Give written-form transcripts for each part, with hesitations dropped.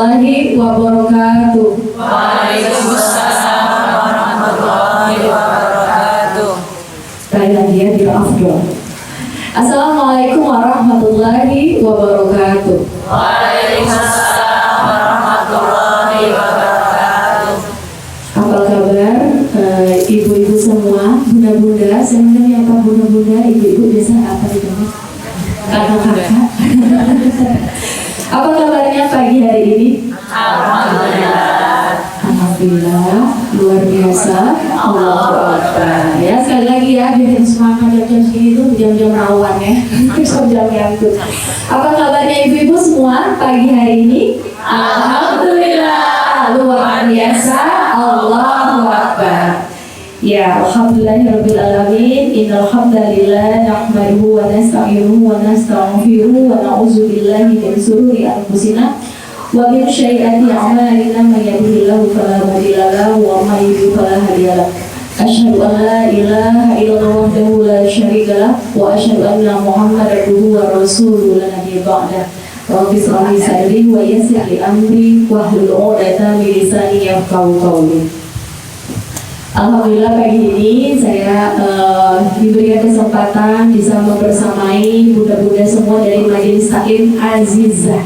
warahmatullahi wabarakatuh. Waalaikumsalam warahmatullahi wabarakatuh. Sekali lagi ya, bila afdol. Assalamualaikum warahmatullahi wabarakatuh. Waalaikumsalam warahmatullahi wabarakatuh. Apa kabar ibu-ibu semua, bunda-bunda? Sebenarnya apa bunda-bunda, ibu-ibu biasa apa itu? Kakak-kakak. Apa kabarnya pagi hari ini? Alhamdulillah. Alhamdulillah, luar biasa. Allahu Akbar. Ya, sekali lagi ya, bikin semangat jam-jam segini tuh jam-jam rawan ya. Jam-jam nyangkut. Apa kabarnya ibu-ibu semua pagi hari ini? Alhamdulillah, luar biasa. Allahu Akbar. Ya, alhamdulillahirabbil alamin. Innal hamdalillah nahmaduhu wa nasta'inuhu wa nastaghfiruhu wa na'udzu billahi min shururi anfusina wa min sayyiati a'malina may yahdihillahu fala mudilla lahu wa may yudlil fala hadiya lahu. Asyhadu an la ilaha illallah wahdahu la syarika lahu wa asyhadu anna Muhammadar abduhu wa rasuluhu la nabiyya ba'da. Rabbi shrah li sadri wa yassir li amri wahlul 'uqdatam min lisani yafqahu qawli. Alhamdulillah pagi ini saya diberikan kesempatan bisa membersamai bunda-bunda semua dari Majelis Taklim Azizah.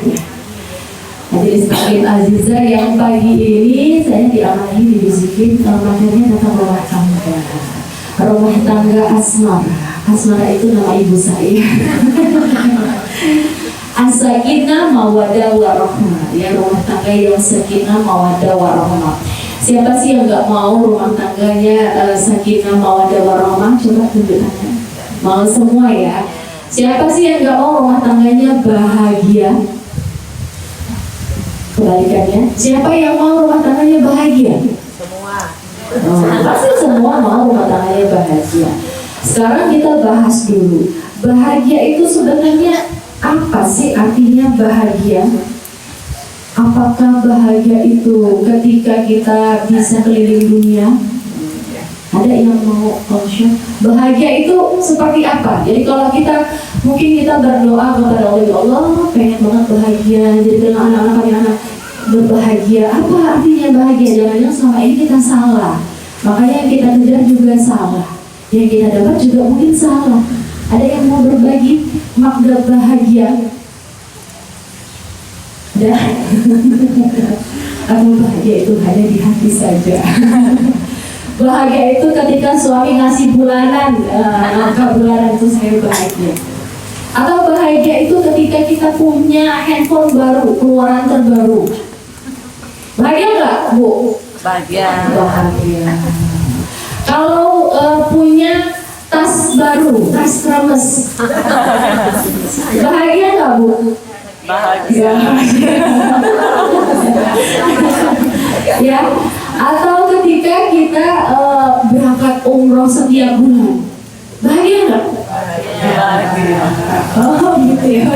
Majelis Taklim Azizah yang pagi ini saya diamanahi dibisikin materinya tentang rumah tangga. Rumah tangga asmara. Asmara itu nama ibu saya. As-sakinah mawaddah warahmah. Ya, rumah tangga yang sakinah mawaddah warahmah. Siapa sih yang nggak mau rumah tangganya sakinah mawaddah warahmah? Coba tunjuk tangan. Mau semua ya. Siapa sih yang nggak mau rumah tangganya bahagia? Kebalikannya, siapa yang mau rumah tangganya bahagia? Semua. Pasti semua mau rumah tangganya bahagia. Sekarang kita bahas dulu. Bahagia itu sebenarnya apa sih artinya bahagia? Apakah bahagia itu ketika kita bisa keliling dunia? Ada yang mau share? Bahagia itu seperti apa? Jadi kalau kita mungkin kita berdoa kepada Allah, ya Allah pengen banget bahagia, jadi dengan anak-anak berbahagia. Apa artinya bahagia? Jangan-jangan selama ini kita salah. Makanya yang kita kejar juga salah. Yang kita dapat juga mungkin salah. Ada yang mau berbagi makna bahagia? Aku bahagia itu hanya di hati saja. Bahagia itu ketika suami ngasih bulanan, angka bulanan itu saya bahagia. Atau bahagia itu ketika kita punya handphone baru, keluaran terbaru. Bahagia nggak, Bu? Bahagia. Bahagia. Kalau punya tas baru, tas kremes, bahagia nggak, Bu? Bahagia. Ya, atau ketika kita berangkat umroh setiap bulan, bahagia nggak? Bahagia. Oh gitu ya.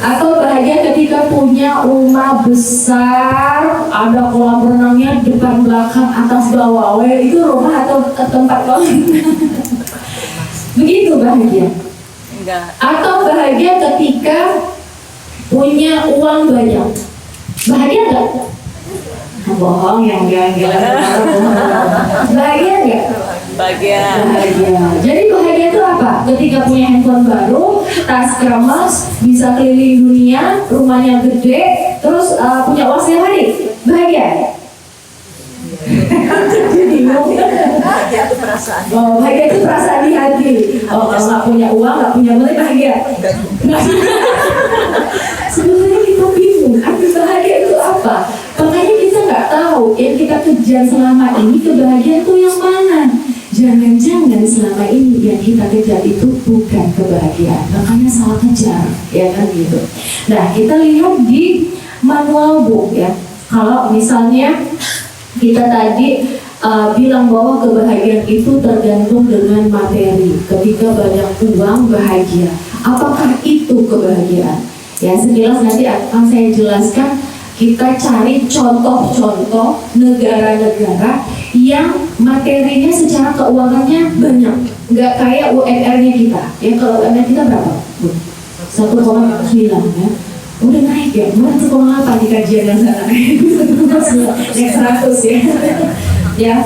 Atau bahagia ketika punya rumah besar, ada kolam renangnya depan belakang atas bawah, itu rumah atau tempat banget? Begitu bahagia. Enggak. Atau bahagia ketika punya uang banyak, bahagia nggak? Bohong, yang gila. Bahagia nggak? Bahagia. Bahagia. Jadi bahagia itu apa? Ketika punya handphone baru, tas kremes, bisa keliling dunia, rumahnya gede, terus punya uang setiap hari, bahagia? Bahagia itu perasaan. Oh, bahagia itu perasaan di hati. Oh, kalau nggak punya uang, nggak punya mobil, bahagia? Sebenarnya kita bingung, arti bahagia itu apa? Makanya kita nggak tahu yang kita kejar selama ini kebahagiaan itu yang mana. Jangan-jangan selama ini yang kita kejar itu bukan kebahagiaan, makanya salah kejar, ya kan gitu. Nah, kita lihat di manual book ya. Kalau misalnya kita tadi bilang bahwa kebahagiaan itu tergantung dengan materi. Ketika banyak uang, bahagia. Apakah itu kebahagiaan? Ya, sekilas nanti akan saya jelaskan. Kita cari contoh-contoh negara-negara yang materinya secara keuangannya banyak, nggak kayak UMR-nya kita. Ya, kalau UMR kita berapa? 1,9 ya. udah naik ya, 1,8 di kajian yang sana. Naik 100 ya. Ya.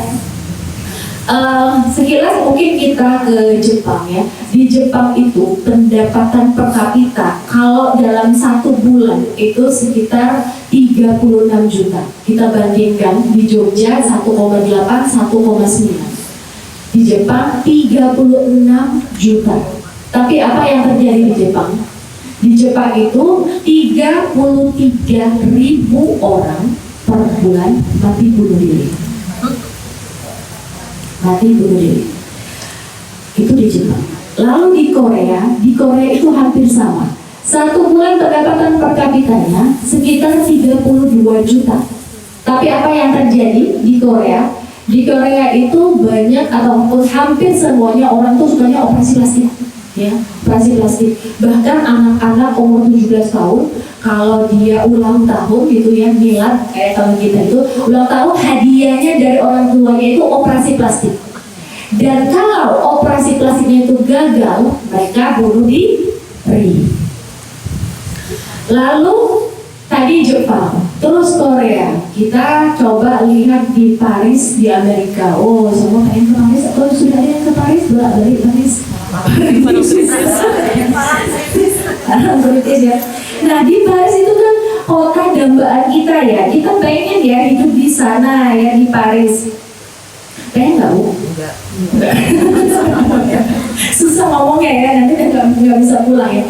Sekilas mungkin kita ke Jepang ya. Di Jepang itu pendapatan per kapita kalau dalam 1 bulan itu sekitar 36 juta. Kita bandingkan di Jogja 1,8, 1,9. Di Jepang 36 juta. Tapi apa yang terjadi di Jepang? Di Jepang itu 33.000 orang per bulan mati bunuh diri. Itu di Jepang. Lalu di Korea itu hampir sama. 1 bulan pendapatan per kapitanya sekitar 32 juta. Tapi apa yang terjadi di Korea? Di Korea itu banyak ataupun hampir semuanya orang tuh sukanya operasi plastik. Ya, operasi plastik. Bahkan anak-anak umur 17 tahun kalau dia ulang tahun gitu ya, milad kayak tahun kita itu ulang tahun, hadiahnya dari orang tuanya itu operasi plastik. Dan kalau operasi plastiknya itu gagal, mereka bunuh diri. Lalu tadi Jepang, terus Korea. Kita coba lihat di Paris, di Amerika. Oh, semua pengen ke Paris. Atau sudah ada yang ke Paris? Bolak-balik Paris. British ya. Nah, di Paris itu kan kota dambaan kita ya. Kita pengen ya hidup di sana ya, di Paris. Pengen nggak, Bu? Enggak. Susah ngomongnya ya, nanti nggak bisa pulang ya.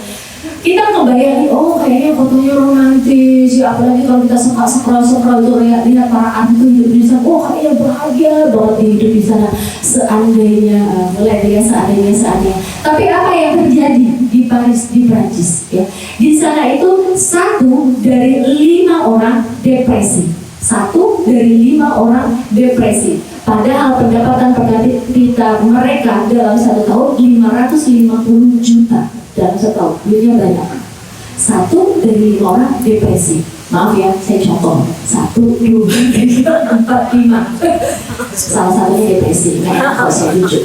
Kita ngebayangin, oh kayaknya fotonya romantis ya, apalagi kalau kita scroll itu lihat para artis hidup di sana, oh kayaknya bahagia banget hidup di sana. Seandainya, seandainya. Tapi apa yang terjadi di Paris, di Prancis ya? Di sana itu 1 dari 5 orang depresi. 1 dari 5 orang depresi. Padahal pendapatan per kapita mereka dalam 1 tahun 550 juta. Dalam setahun, duitnya banyak. 1 dari 5 orang depresi. Maaf ya, saya contoh. 1, 2, 3, 4, 5. Salah satunya depresi. Nah, kalau saya lucu.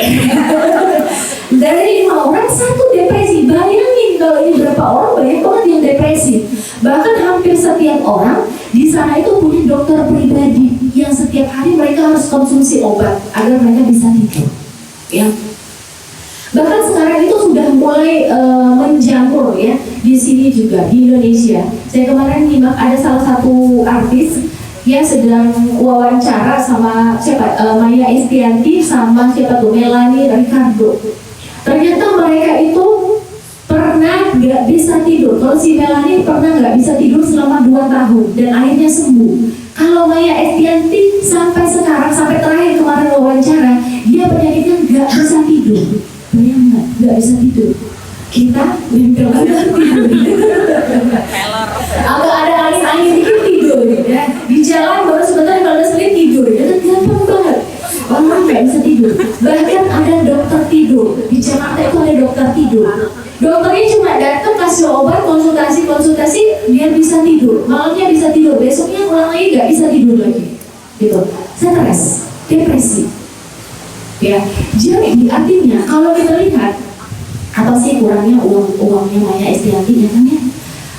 Dari 5 orang, 1 depresi. Bayangin kalau ini berapa orang, banyak banget yang depresi. Bahkan hampir setiap orang di sana itu punya dokter pribadi yang setiap hari mereka harus konsumsi obat agar mereka bisa tidur. Ya. Bahkan sekarang itu sudah mulai menjamur ya di sini juga di Indonesia. Saya kemarin nyimak ada salah satu artis yang sedang wawancara sama siapa, Maya Estianty sama siapa tuh, Melanie Ricardo. Ternyata mereka itu pernah nggak bisa tidur. Kalau si Melanie pernah nggak bisa tidur selama 2 tahun dan akhirnya sembuh. Kalau Maya Estianty sampai sekarang, sampai terakhir kemarin wawancara, dia penyakitnya nggak bisa tidur. Bayangkan, nggak bisa tidur. Kita tidur. Agak ada angin dikit tidur ya. Di jalan baru sebentar 15 menit tidur. Itu gampang banget. Orang nggak bisa tidur. Bahkan ada dokter tidur. Di Jakarta itu ada dokter tidur. Dokternya cuma datang kasih obat, konsultasi biar bisa tidur. Malamnya bisa tidur, besoknya ulang lagi nggak bisa tidur lagi. Gitu. Stres, depresi. Ya, jadi artinya kalau kita lihat apa sih kurangnya uangnya Maya Estianty ya kan ya?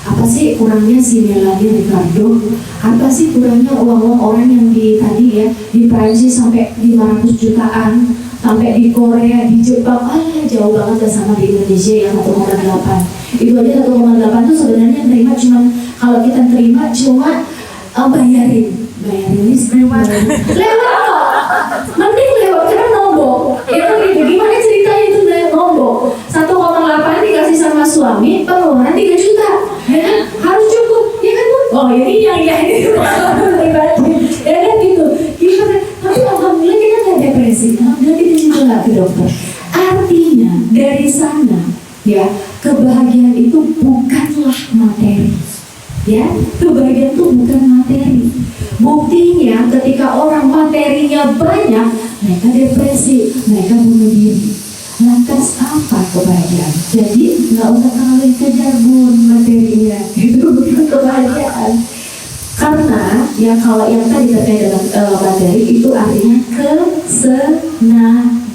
Apa sih kurangnya si Melanie Ricardo? Apa sih kurangnya uang orang yang di tadi ya di Prancis sampai 500 jutaan, sampai di Korea, di Jepang, jauh banget sama di Indonesia yang 1,8. Itu aja 1,8 tuh sebenarnya terima cuma kalau kita terima cuma bayarin listrik lewat kok. Mending lewat karena nombok. Itu gitu. Gimana ceritanya itu dari nombok? 1,8 dikasih sama suami, pengeluaran 3 juta. Ya kan? Harus cukup. Ya kan Bu? Oh ini yang pribadi. Ya kan gitu. Gimana? Tapi alhamdulillah kita nggak depresi. Alhamdulillah kita juga nggak ke dokter. Artinya dari sana ya kebahagiaan itu bukanlah materi. Ya, kebahagiaan itu bukan materi. Buktinya ketika orang materinya banyak, mereka depresi, mereka bunuh diri. Lantas apa kebahagiaan? Jadi nggak usah terlalu dikejar bun materinya, itu bukan kebahagiaan. Karena ya kalau yang tadi terkait dengan materi itu artinya kesenangan.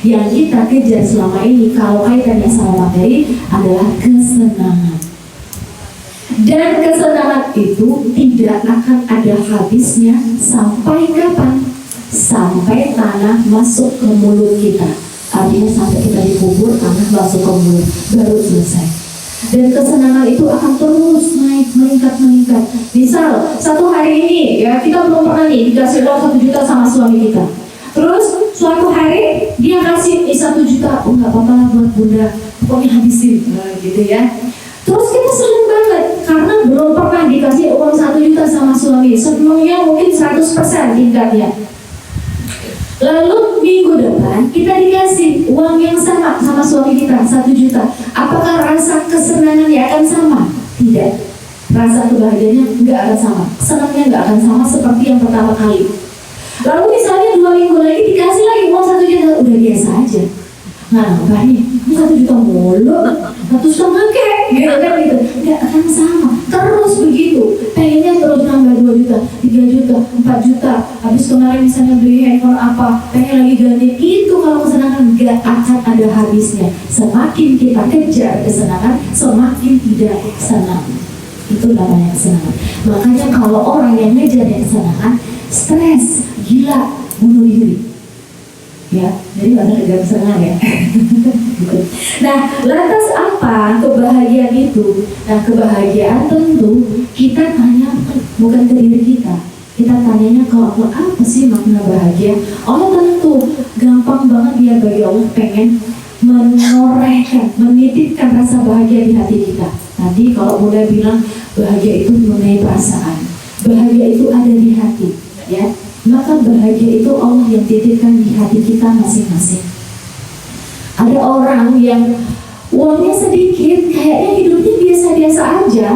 Yang kita kejar selama ini kalau kaitannya sama materi adalah kesenangan. Dan kesenangan itu tidak akan ada habisnya sampai kapan? Sampai tanah masuk ke mulut kita. Artinya sampai kita dikubur, tanah masuk ke mulut, baru selesai. Dan kesenangan itu akan terus naik, meningkat. Misal, satu hari ini, ya kita belum pernah nih dikasih uang 1 juta sama suami kita. Terus, suatu hari, dia kasih 1 juta, oh nggak apa-apa lah buat bunda, pokoknya habisin, gitu ya. Terus kita senang banget, karena belum pernah dikasih uang 1 juta sama suami. Sebelumnya mungkin 100% tingkatnya. Lalu minggu depan kita dikasih uang yang sama suami kita 1 juta. Apakah rasa kesenangannya akan sama? Tidak. Rasa kebahagiaannya nggak akan sama. Senangnya nggak akan sama seperti yang pertama kali. Lalu misalnya 2 minggu lagi dikasih lagi uang 1 juta, udah biasa aja. Nah, nih, 1 juta mulu, 1,5 kek, gitu kan gitu. Nggak akan sama. Terus begitu. Pengennya terus nambah 2 juta, 3 juta, 4 juta. Habis kemarin misalnya beli handphone apa, pengen lagi ganti. Itu kalau kesenangan nggak akan ada habisnya. Semakin kita kejar kesenangan, semakin tidak senang. Itu namanya kesenangan. Makanya kalau orang yang ngejar kesenangan, stres, gila, bunuh diri. Ya, jadi nggak ada kejar kesenangan ya. Nah, lantas apa kebahagiaan itu? Nah, kebahagiaan tentu kita tanya bukan ke diri kita. Kita tanyanya ke Allah, apa sih makna bahagia? Allah tentu gampang banget dia bagi Allah pengen menorehkan, menitipkan rasa bahagia di hati kita. Tadi kalau Bunda bilang bahagia itu mengenai perasaan, bahagia itu ada di hati, ya. Maka bahagia itu Allah yang titipkan di hati kita masing-masing. Ada orang yang uangnya sedikit, kayaknya hidupnya biasa-biasa aja,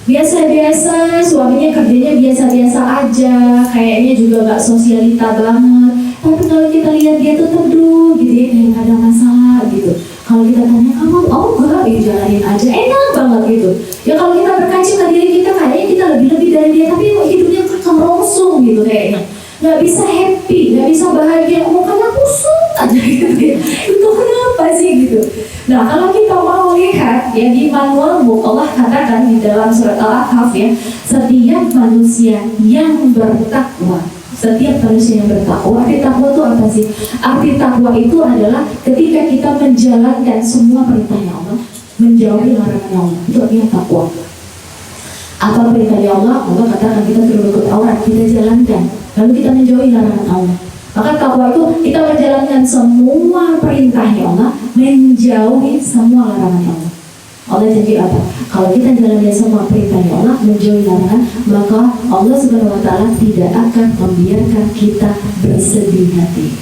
biasa-biasa, suaminya kerjanya biasa-biasa aja, kayaknya juga gak sosialita banget. Tapi kalau kita lihat dia tuh teduh gitu ya, kayak gak ada masalah gitu. Kalau kita tanya kamu, oh enggak, ya jalanin aja, enak banget gitu. Ya kalau kita berkaca ke diri kita, kayaknya kita lebih-lebih dari dia, tapi hidupnya kemerosong gitu kayaknya. Gak bisa happy, gak bisa bahagia, mukanya kusut aja gitu ya. Itu kenapa sih gitu? Nah, kalau kita mau lihat ya di manual book, Allah katakan di dalam surat Al-Ahqaf ya, setiap manusia yang bertakwa, setiap manusia yang bertakwa, arti takwa itu apa sih? Arti takwa itu adalah ketika kita menjalankan semua perintahnya Allah, menjauhi larangan Allah, itu artinya takwa. Apa perintahnya Allah? Allah katakan kita berbuat aurat, kita jalankan, lalu kita menjauhi larangan Allah. Maka takwa itu kita menjalankan semua perintahnya Allah, menjauhi semua larangan Allah. Allah janji apa? Kalau kita jalankan semua perintahnya Allah, menjauhi larangan, maka Allah Subhanahu wa Ta'ala tidak akan membiarkan kita bersedih hati.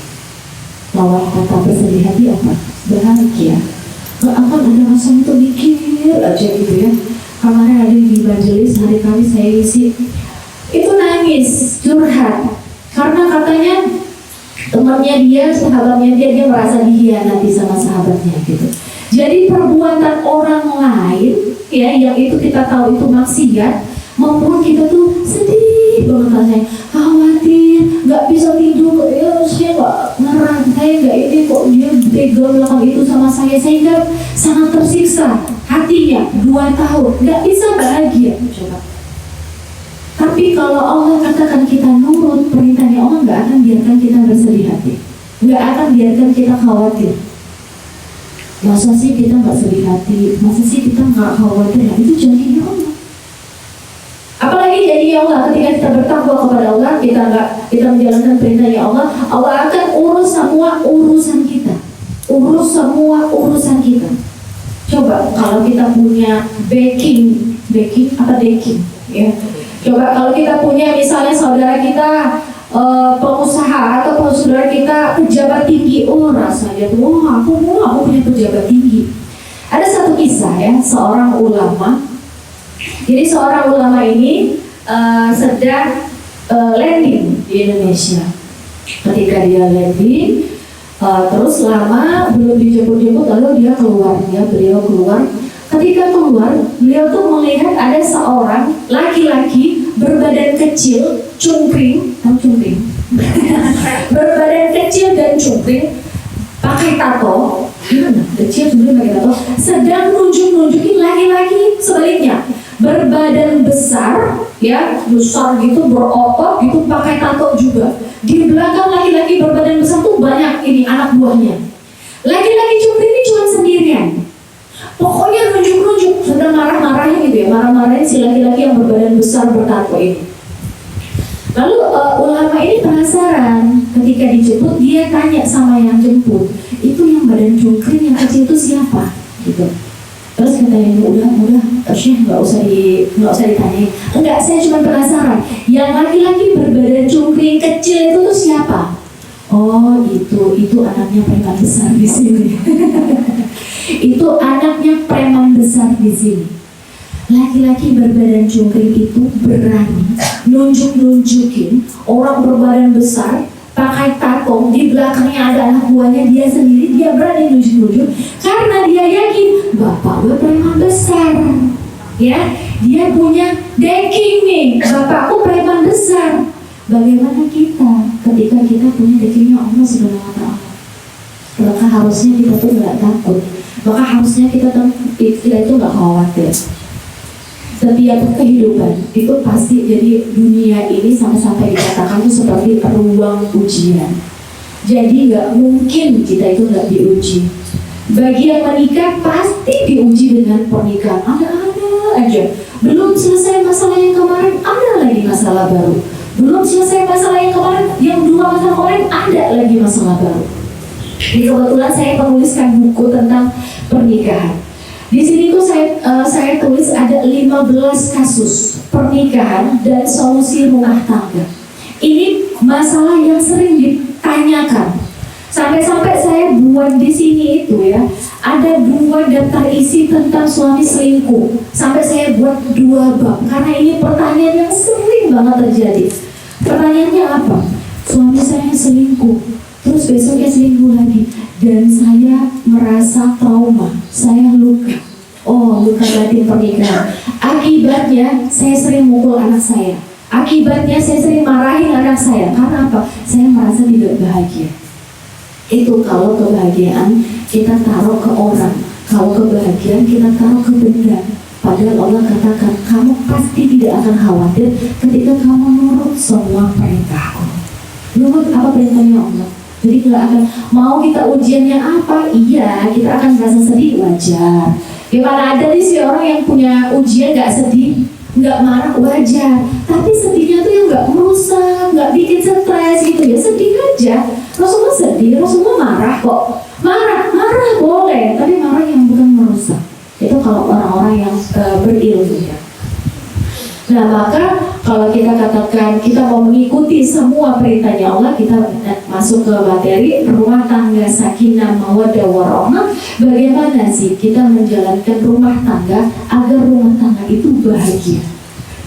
Lawan kata bersedih hati apa? Bahagia. Gak akan ada rasa untuk mikir aja gitu ya. Kemarin ada di majelis hari Kamis saya isi, itu nangis, curhat, karena katanya temannya dia, sahabatnya dia merasa dikhianati sama sahabatnya gitu. Jadi perbuatan orang lain ya, yang itu kita tahu itu maksiat, membuat kita tuh sedih banget rasanya, khawatir, nggak bisa tidur, ya saya nggak ngerang, saya nggak ini kok dia tega melakukan itu sama saya, sehingga sangat tersiksa hatinya 2 tahun, nggak bisa bahagia. Coba. Tapi kalau Allah katakan kita nurut perintahnya Allah, nggak akan biarkan kita bersedih hati, nggak akan biarkan kita khawatir. Masa sih kita nggak sedih hati, masa sih kita nggak khawatir? Nah, itu janjinya Allah. Apalagi janjinya Allah ketika kita bertakwa kepada Allah, kita menjalankan perintahnya Allah, Allah akan urus semua urusan kita, urus semua urusan kita. Coba kalau kita punya backing apa decking ya. Coba kalau kita punya misalnya saudara kita pengusaha atau saudara kita pejabat tinggi, oh rasanya tuh aku punya pejabat tinggi. Ada satu kisah ya, seorang ulama. Jadi seorang ulama ini sedang landing di Indonesia. Ketika dia landing, terus lama belum dijemput-jemput, lalu beliau keluar. Ketika keluar, beliau tuh melihat ada seorang laki-laki berbadan kecil, cungkring, berbadan kecil dan cungkring, pakai tato, kecil sebenarnya pakai tato, sedang nunjukin laki-laki sebaliknya, berbadan besar, ya besar gitu, berotot gitu, pakai tato juga. Di belakang laki-laki berbadan besar tuh banyak ini anak buahnya. Laki-laki cungkring ini cuma sendirian. Pokoknya nunjuk-nunjuk, sedang marah-marahin gitu ya, marah-marahin si laki-laki yang berbadan besar bertato ini. Lalu ulama ini penasaran, ketika dijemput dia tanya sama yang jemput, itu yang badan cungkring yang kecil itu siapa? Gitu. Terus katanya udah, Syekh nggak usah ditanyain. Enggak, saya cuma penasaran. Yang laki-laki berbadan cungkring kecil itu tuh siapa? Oh, itu anaknya preman besar di sini. Itu anaknya preman besar di sini. Laki-laki berbadan cungkring itu berani nunjukin orang berbadan besar pakai tato, di belakangnya ada anak buahnya dia sendiri, dia berani nunjuk karena dia yakin bapak gue preman besar, ya dia punya backing nih, bapakku preman besar. Bagaimana kita ketika kita punya backingnya Allah Subhanahu Wa Taala? Maka harusnya kita tuh nggak takut, maka harusnya kita itu nggak khawatir. Setiap kehidupan itu pasti, jadi dunia ini sampai dikatakan itu seperti ruang ujian. Jadi nggak mungkin kita itu nggak diuji. Bagi yang menikah pasti diuji dengan pernikahan. Ada aja. Belum selesai masalah yang kemarin, ada lagi masalah baru. Belum selesai masalah yang kemarin, yang 2 masalah kemarin ada lagi masalah baru. Jadi kebetulan saya menuliskan buku tentang pernikahan. Di sini tuh saya tulis ada 15 kasus pernikahan dan solusi rumah tangga. Ini masalah yang sering ditanyakan. Sampai-sampai saya buat di sini itu ya, ada 2 daftar isi tentang suami selingkuh. Sampai saya buat 2 bab karena ini pertanyaan yang sering banget terjadi. Pertanyaannya apa? Suami saya selingkuh, terus besoknya selingkuh lagi, dan saya merasa trauma, saya luka. Oh, luka batin pernikahan. Akibatnya saya sering mukul anak saya. Akibatnya saya sering marahin anak saya. Karena apa? Saya merasa tidak bahagia. Itu kalau kebahagiaan kita taruh ke orang, kalau kebahagiaan kita taruh ke benda. Padahal Allah katakan, kamu pasti tidak akan khawatir ketika kamu nurut semua perintahku. Nurut apa perintahnya Allah? Jadi tidak akan, mau kita ujiannya apa? Iya, kita akan merasa sedih, wajar. Gimana ada nih si orang yang punya ujian gak sedih, gak marah, wajar. Tapi sedihnya tuh yang gak merusak, gak bikin stres gitu ya, sedih aja. Rasulullah sedih, Rasulullah marah kok. Marah boleh, tapi marah yang bukan merusak. Itu kalau orang-orang yang berilmu ya. Nah maka kalau kita katakan kita mau mengikuti semua perintahnya Allah, kita masuk ke materi rumah tangga sakinah mawaddah warahmah. Bagaimana sih kita menjalankan rumah tangga agar rumah tangga itu bahagia?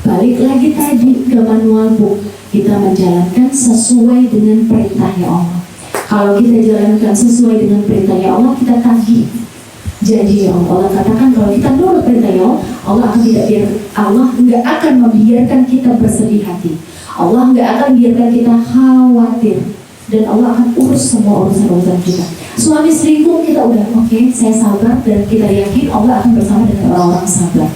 Balik lagi tadi ke manual book, kita menjalankan sesuai dengan perintahnya Allah. Kalau kita jalankan sesuai dengan perintahnya Allah, kita tagih janji Allah. Allah katakan kalau kita nurut perintahnya Allah nggak akan membiarkan kita bersedih hati. Allah nggak akan biarkan kita khawatir, dan Allah akan urus semua urusan kita. Suami selingkuh kita udah oke, saya sabar, dan kita yakin Allah akan bersama dengan orang-orang sabar.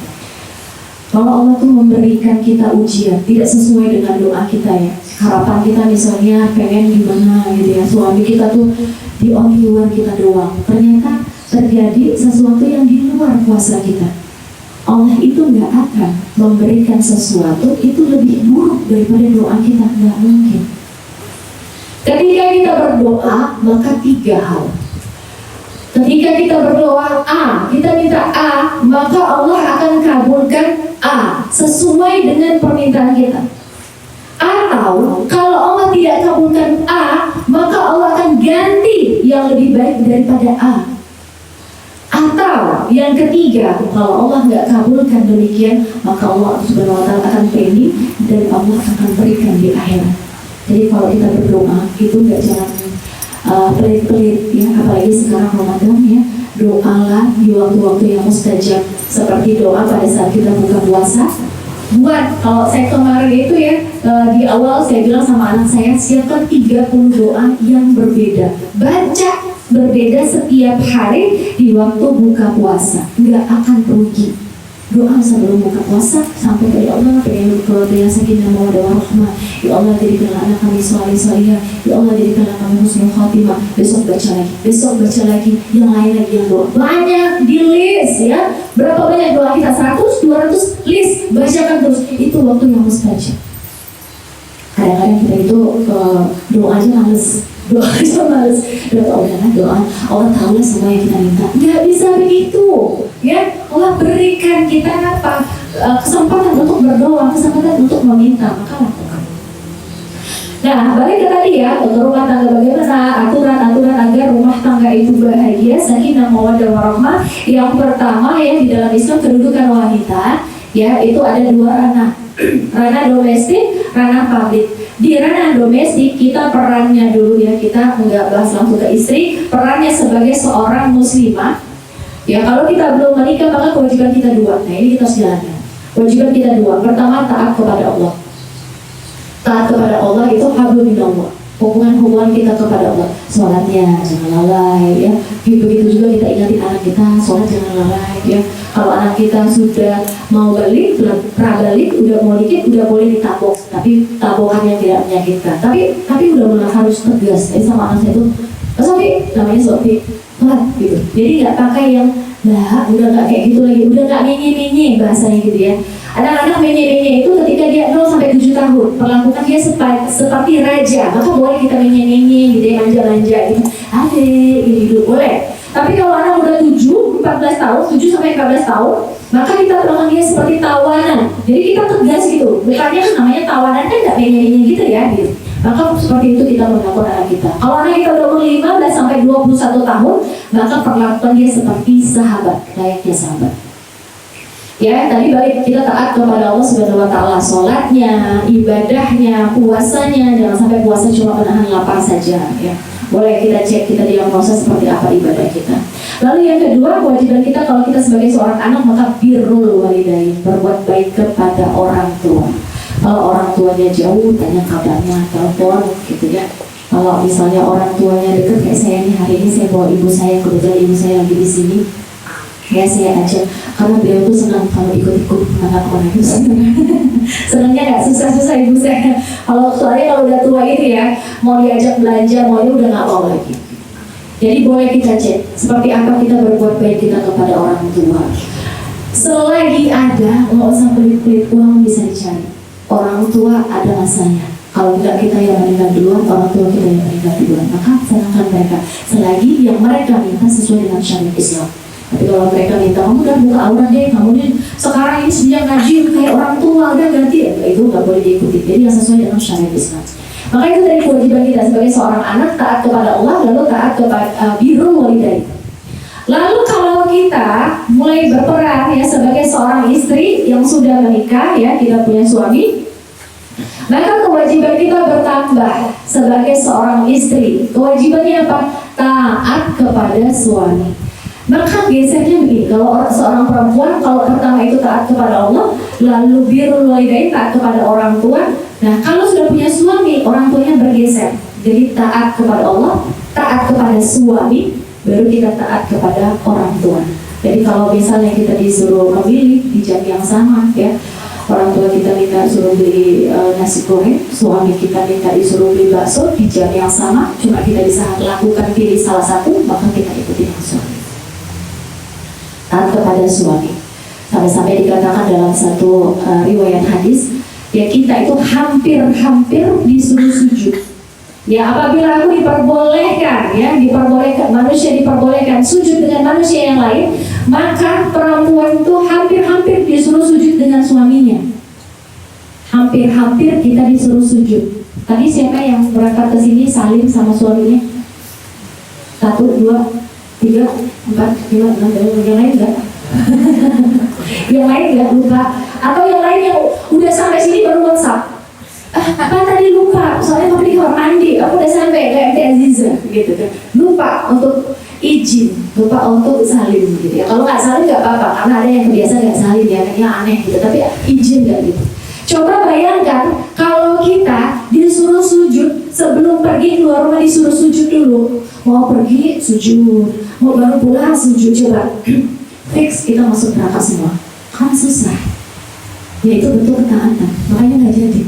Kalau Allah tuh memberikan kita ujian tidak sesuai dengan doa kita ya, harapan kita misalnya pengen gimana gitu ya, suami kita tuh di only one kita doang, ternyata terjadi sesuatu yang di luar kuasa kita. Allah itu nggak akan memberikan sesuatu itu lebih buruk daripada doa kita, nggak mungkin. Ketika kita berdoa, maka 3 hal. Ketika kita berdoa A, kita minta A, maka Allah akan kabulkan A sesuai dengan permintaan kita. Atau kalau Allah tidak kabulkan A, maka Allah akan ganti yang lebih baik daripada A. Atau yang ketiga, kalau Allah nggak kabulkan demikian, maka Allah Subhanahu Wa Taala akan pending dan Allah akan berikan di akhirat. Jadi kalau kita berdoa itu nggak jangan pelit-pelit ya, apalagi sekarang Ramadan ya, doalah di waktu-waktu yang mustajab, seperti doa pada saat kita buka puasa. Buat, kalau saya kemarin itu ya, di awal saya bilang sama anak saya, siapkan 30 doa yang berbeda, baca berbeda setiap hari di waktu buka puasa, nggak akan rugi. doa sebelum buka puasa sampai ke ya Allah pengen keluarga yang sakinah mawaddah warahmah, ya Allah jadikanlah anak kami soleh-solehah, ya Allah jadikanlah kami husnul khatimah. Besok baca lagi, yang lain lagi yang doa banyak di list ya. Berapa banyak doa kita? 100, 200 list, bacakan terus. Itu waktu yang mustajab. Kadang-kadang kita itu doa aja males, doa Allah tahu lah semua yang kita minta. Nggak bisa begitu ya. Allah berikan kita apa? Kesempatan untuk berdoa, kesempatan untuk meminta, maka lakukan. Nah, balik ke tadi ya, untuk rumah tangga bagaimana aturan-aturan agar rumah tangga itu bahagia, sakinah mawaddah warahmah. Yang pertama ya, di dalam Islam kedudukan wanita ya itu ada dua ranah. Ranah domestik, ranah publik. Di ranah domestik kita perannya dulu ya, kita nggak bahas langsung ke istri. Perannya sebagai seorang muslimah ya, kalau kita belum menikah maka kewajiban kita dua. Nah ini kita harus jalankan. Kewajiban kita dua. Pertama, taat kepada Allah. Taat kepada Allah itu hablum minallah, hubungan kita kepada Allah. Sholatnya jangan lalai ya. Begitu juga kita ingatin anak kita, sholat jangan lalai ya. Kalau anak kita sudah mau balik, pra-balik, udah mau dikit, udah boleh ditabok, tapi tabokan yang tidak menyakitkan. Tapi udah mulai harus tegas. Sama anak saya itu, Sofi, namanya Sofi, gitu. Jadi nggak pakai yang, nah udah nggak kayak gitu lagi, udah nggak menye-menye bahasanya gitu ya. Anak-anak menye-menye itu ketika dia 0 sampai 7 tahun, perlakukan dia seperti raja, maka boleh kita menye-menye gitu ya, manja-manja gitu. Adek, gitu, boleh. Tapi kalau anak udah 14 tahun, 7 sampai 14 tahun, maka kita perlakukan dia seperti tawanan. Jadi kita tegas gitu, bukannya namanya tawanan kan nggak menye-menye gitu ya gitu. Maka seperti itu kita memperlakukan anak kita. Kalau anak kita udah umur 15 sampai 21 tahun, maka perlakukan dia seperti sahabat, layaknya sahabat. Ya, tadi balik kita taat kepada Allah Subhanahu wa taala, salatnya, ibadahnya, puasanya, jangan sampai puasa cuma menahan lapar saja ya. Boleh kita cek, kita diagnosa seperti apa ibadah kita. Lalu yang kedua, kewajiban kita kalau kita sebagai seorang anak maka birrul walidain, berbuat baik kepada orang tua. Kalau orang tuanya jauh, tanya kabarnya, telepon gitu ya. Kalau misalnya orang tuanya dekat kayak saya nih, hari ini saya bawa ibu saya, kebetulan ibu saya lagi di sini. Ya saya ajak, karena beliau tuh senang kalau ikut-ikut kemana-mana itu senangnya nggak susah-susah ibu saya. Soalnya kalau udah tua itu ya, mau diajak belanja, mau itu udah nggak mau lagi. Jadi boleh kita cek seperti apa kita berbuat baik kita kepada orang tua. Selagi ada, nggak usah pelit-pelit, uang bisa dicari. Orang tua ada masanya. Kalau tidak kita yang meninggal duluan, orang tua kita yang meninggal duluan, maka senangkan mereka. Selagi yang mereka minta sesuai dengan syariat Islam. Tapi kalau mereka minta, kamu udah buka aurat deh, kamu nih sekarang ini sejak ngaji kayak orang tua, udah ganti ya, itu nggak boleh diikuti. Jadi yang sesuai dengan syariat Islam. Maka itu dari kewajiban kita sebagai seorang anak, taat kepada Allah, lalu taat kepada birrul walidain. Lalu kalau kita mulai berperan ya sebagai seorang istri yang sudah menikah ya, kita punya suami, maka kewajiban kita bertambah sebagai seorang istri. Kewajibannya apa? Taat kepada suami. Maka gesernya begini, kalau seorang perempuan, kalau pertama itu taat kepada Allah, lalu birrul walidain, taat kepada orang tua. Nah, kalau sudah punya suami, orang tuanya bergeser. Jadi taat kepada Allah, taat kepada suami, baru kita taat kepada orang tua. Jadi kalau misalnya kita disuruh memilih di jam yang sama ya, orang tua kita minta suruh beli nasi goreng, suami kita minta disuruh beli bakso di jam yang sama, cuma kita bisa lakukan pilih salah satu, maka kita ikuti yang suami. Taat kepada suami. Sampai-sampai dikatakan dalam satu riwayat hadis, ya kita itu hampir-hampir disuruh sujud. Ya apabila aku diperbolehkan, manusia diperbolehkan sujud dengan manusia yang lain, maka perempuan itu hampir-hampir disuruh sujud dengan suaminya. Hampir-hampir kita disuruh sujud. Tadi siapa yang berangkat ke sini salim sama suaminya? 1, 2, 3, 4, 5, 6, yang lain enggak? Yang lain enggak lupa? Atau yang lain yang udah sampai sini baru WhatsApp? Apa tadi lupa? Soalnya aku di kamar mandi, aku udah sampai kayak Aziza gitu kan. Lupa untuk izin, lupa untuk salim gitu ya. Kalau nggak salim nggak apa-apa, karena ada yang kebiasaan nggak salim ya, kayaknya aneh gitu. Tapi izin nggak gitu. Coba bayangkan kalau kita disuruh sujud sebelum pergi keluar rumah, disuruh sujud dulu. Mau pergi sujud, mau baru pulang sujud, coba fix kita masuk neraka semua. kan susah. Ya itu betul ketaatan, makanya nggak jadi.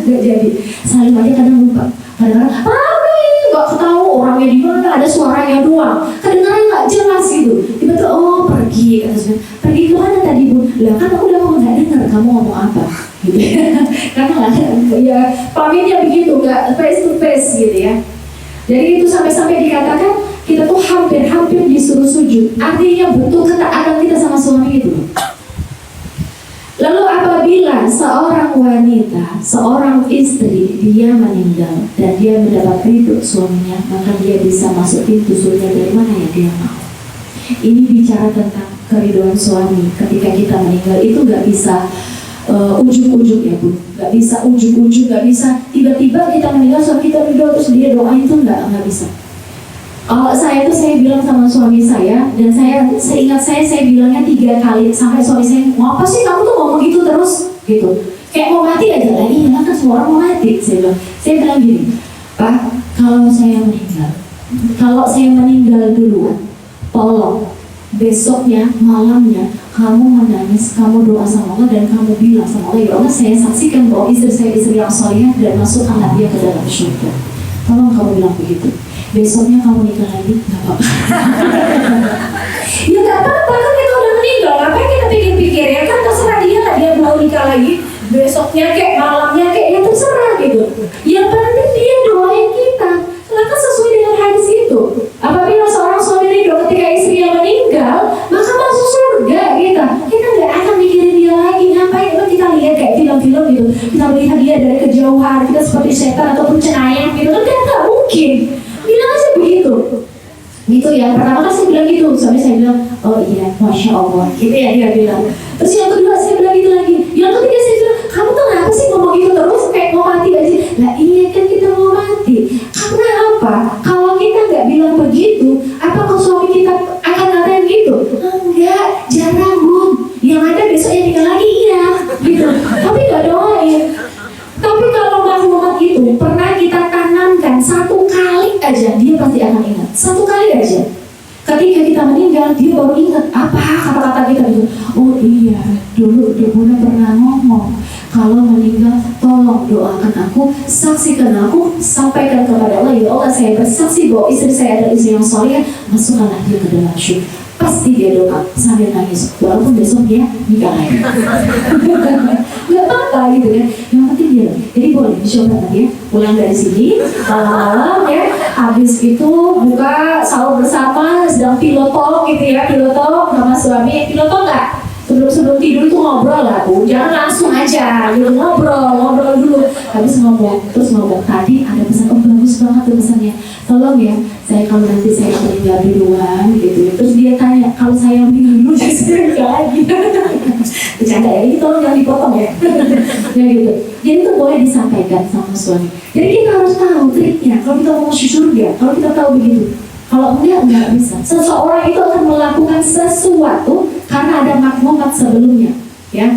Nggak jadi. Salim aja kadang lupa. Kadang-kadang, ini nggak ketahu orangnya di mana, ada suaranya doang. Kedengarannya nggak jelas gitu. Tiba-tiba pergi, kata saya. Pergi ke mana tadi Bu? Lah kan aku udah nggak dengar kamu ngomong apa. Gitu. Karena ya pamitnya begitu, nggak face to face gitu ya. Jadi itu sampai-sampai dikatakan kita tuh hampir-hampir disuruh sujud. Artinya butuh ketaatan kita sama suami itu. Lalu apabila seorang wanita, seorang istri, dia meninggal dan dia mendapat ridho suaminya, maka dia bisa masuk pintu surga dari mana yang dia mau. Ini bicara tentang keridhoan suami ketika kita meninggal. Itu nggak bisa ujuk-ujuk ya Bu, nggak bisa ujuk-ujuk, nggak bisa tiba-tiba kita meninggal suami kita ridho terus dia doain, itu nggak bisa. Saya bilang sama suami saya, dan seingat saya bilangnya 3 kali sampai suami saya, mau apa sih kamu tuh ngomong gitu terus gitu, kayak mau mati aja lah. Iya kan semua orang mau mati. Saya bilang gini, Pak, kalau saya meninggal duluan, tolong besoknya malamnya kamu menangis, kamu doa sama Allah dan kamu bilang sama Allah, ya Allah saya saksikan bahwa istri saya istri yang salihah dan masukkanlah dia ke dalam surga. Tolong kamu bilang begitu. Besoknya kamu nikah lagi, nggak apa-apa. Ya nggak apa-apa, kan kita udah meninggal, ngapain kita pikir-pikir ya kan, terserah dia lah, dia mau nikah lagi besoknya kayak malamnya kayak ya terserah gitu. Yang penting dia doain kita, karena sesuai dengan hadis itu. Apabila seorang suami ridho ketika istrinya meninggal, maka masuk surga kita. Kita nggak akan mikirin dia lagi, ngapain kita lihat kayak film-film gitu. Kita melihat dia dari kejauhan, kita seperti setan ataupun cenayang gitu, kan nggak mungkin. Bilang aja begitu. Gitu ya, pertama kan saya bilang gitu, sampai saya bilang, oh iya, Masya Allah, gitu ya dia bilang. Terus yang kedua saya bilang gitu lagi. Yang ketiga saya bilang, kamu tuh ngapa sih ngomong gitu terus, kayak mau mati aja. Lah iya kan kita mau mati. Karena apa? Kalau kita nggak bilang begitu, apakah suami kita akan ngatain gitu? Enggak, jarang Bun. Yang ada besoknya nikah lagi, iya gitu. Tapi nggak doain. Tapi kalau maklumat itu pernah kita tanamkan 1 kali aja, dia pasti akan ingat. 1 kali aja. Ketika kita meninggal, dia baru ingat apa kata-kata kita itu. Oh iya, dulu Bunda pernah ngomong, kalau meninggal tolong doakan aku, saksikan aku, sampaikan kepada Allah, ya Allah saya bersaksi bahwa istri saya adalah istri yang saleh, masukkanlah dia ke dalam syurga. Pasti dia doa sambil nangis, walaupun besok dia nikah lagi. Gak apa-apa gitu kan, yang penting dia. Jadi boleh dicoba nanti ya, pulang dari sini malam ya, habis itu buka sahur bersama, sedang pilotok gitu ya, pilotok sama suami, pilotok nggak? Sebelum tidur itu ngobrol lah Bu, jangan langsung aja gitu, ngobrol dulu, habis terus ngomong tadi ada pesan, oh bagus banget tuh pesannya, tolong ya saya kalau nanti saya meninggal duluan gitu. Terus dia tanya, kalau saya meninggal dulu saya nikah lagi. Bercanda ya, ini tolong jangan dipotong ya. Ya gitu. Jadi itu boleh disampaikan sama suami. Jadi kita harus tahu triknya kalau kita mau masuk surga, kalau kita tahu begitu. Kalau enggak bisa. Seseorang itu akan melakukan sesuatu karena ada maklumat sebelumnya, ya.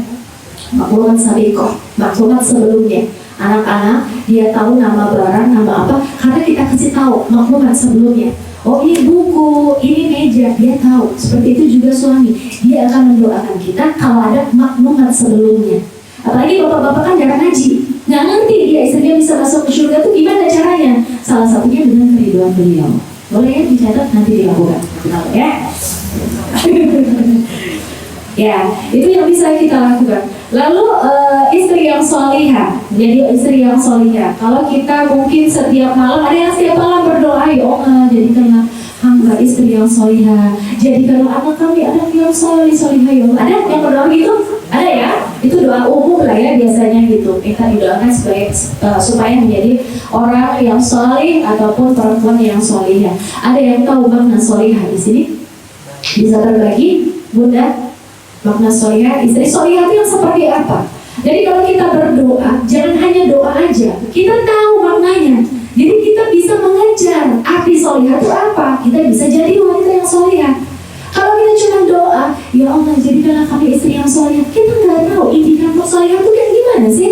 Maklumat sabiqah, maklumat sebelumnya. Anak-anak, dia tahu nama barang, nama apa, karena kita kasih tahu maklumat sebelumnya. Oh ini buku, ini meja, dia tahu. Seperti itu juga suami, dia akan mendoakan kita kalau ada maklumat sebelumnya. Apalagi bapak-bapak kan jarang ngaji, nggak ngerti dia istrinya bisa masuk ke surga itu gimana caranya. Salah satunya dengan keridhaan beliau. Boleh ya dicatat, nanti dilakukan, ya. Ya, itu yang bisa kita lakukan. Lalu istri yang solihah, jadi istri yang solihah. Kalau kita mungkin setiap malam, ada yang setiap malam berdoa, ya Allah jadikanlah hamba istri yang solihah, jadikanlah anak kami anak yang solihah ya Allah. Ada yang berdoa gitu? Ada ya? Itu doa umum lah ya biasanya gitu. Kita didoakan supaya menjadi orang yang solih ataupun perempuan yang solihah. Ada yang tahu makna solihah di sini? Bisa berbagi, Bunda? Makna solihah, istri solihah itu yang seperti apa? Jadi kalau kita berdoa, jangan hanya doa aja, kita tahu maknanya. Jadi kita bisa mengejar arti solihah itu apa. Kita bisa jadi wanita yang solihah. Kalau kita cuma doa, ya Allah jadikanlah kami istri yang solihah, kita nggak tahu indikator solihah itu kayak gimana sih.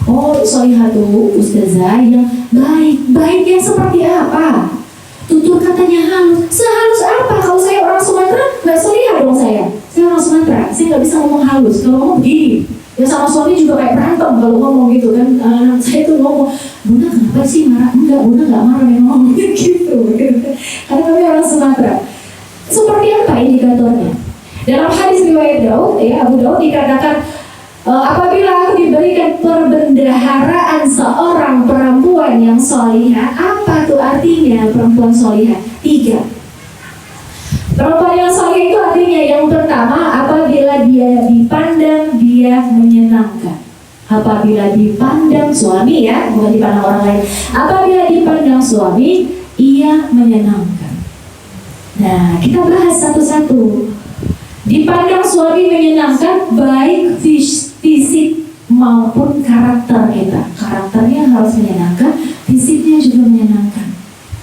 Oh solihah itu ustazah yang baik yang seperti apa? Tutur katanya halus, sehalus apa? Kalau saya orang Sumatera nggak solihah dong saya. Saya orang Sumatera, saya nggak bisa ngomong halus. Kalau ngomong begini, ya sama suami juga kayak berantem kalau ngomong gitu kan. Anak saya tuh ngomong, Bunda kenapa sih marah? Enggak, Bunda nggak marah memang gitu. Karena kami orang Sumatera. Seperti apa indikatornya? Dalam hadis riwayat Daud, ya Abu Daud dikatakan, apabila aku diberikan perbendaharaan seorang perempuan yang solihah, apa tuh artinya perempuan solihah? 3. Perempuan yang solihah itu artinya yang pertama, apabila dia dipandang dia menyenangkan. Apabila dipandang suami, ya bukan dipandang orang lain. Apabila dipandang suami, ia menyenangkan. Nah, kita bahas satu-satu. Dipandang suami menyenangkan, baik fisik maupun karakter kita. Karakternya harus menyenangkan, fisiknya juga menyenangkan.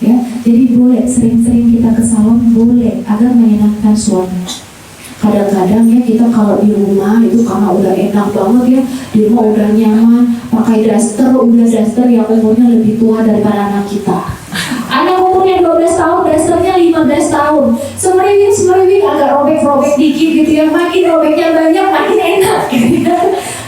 Ya, jadi boleh sering-sering kita ke salon, boleh agar menyenangkan suami. Kadang-kadang ya kita kalau di rumah itu karena udah enak banget ya, di rumah udah nyaman, pakai daster, udah daster yang umurnya lebih tua daripada anak kita. Anak umurnya 12 tahun, dasternya 15 tahun. Semeriwing agak robek-robek dikit gitu ya. Makin robeknya banyak, makin enak gitu ya.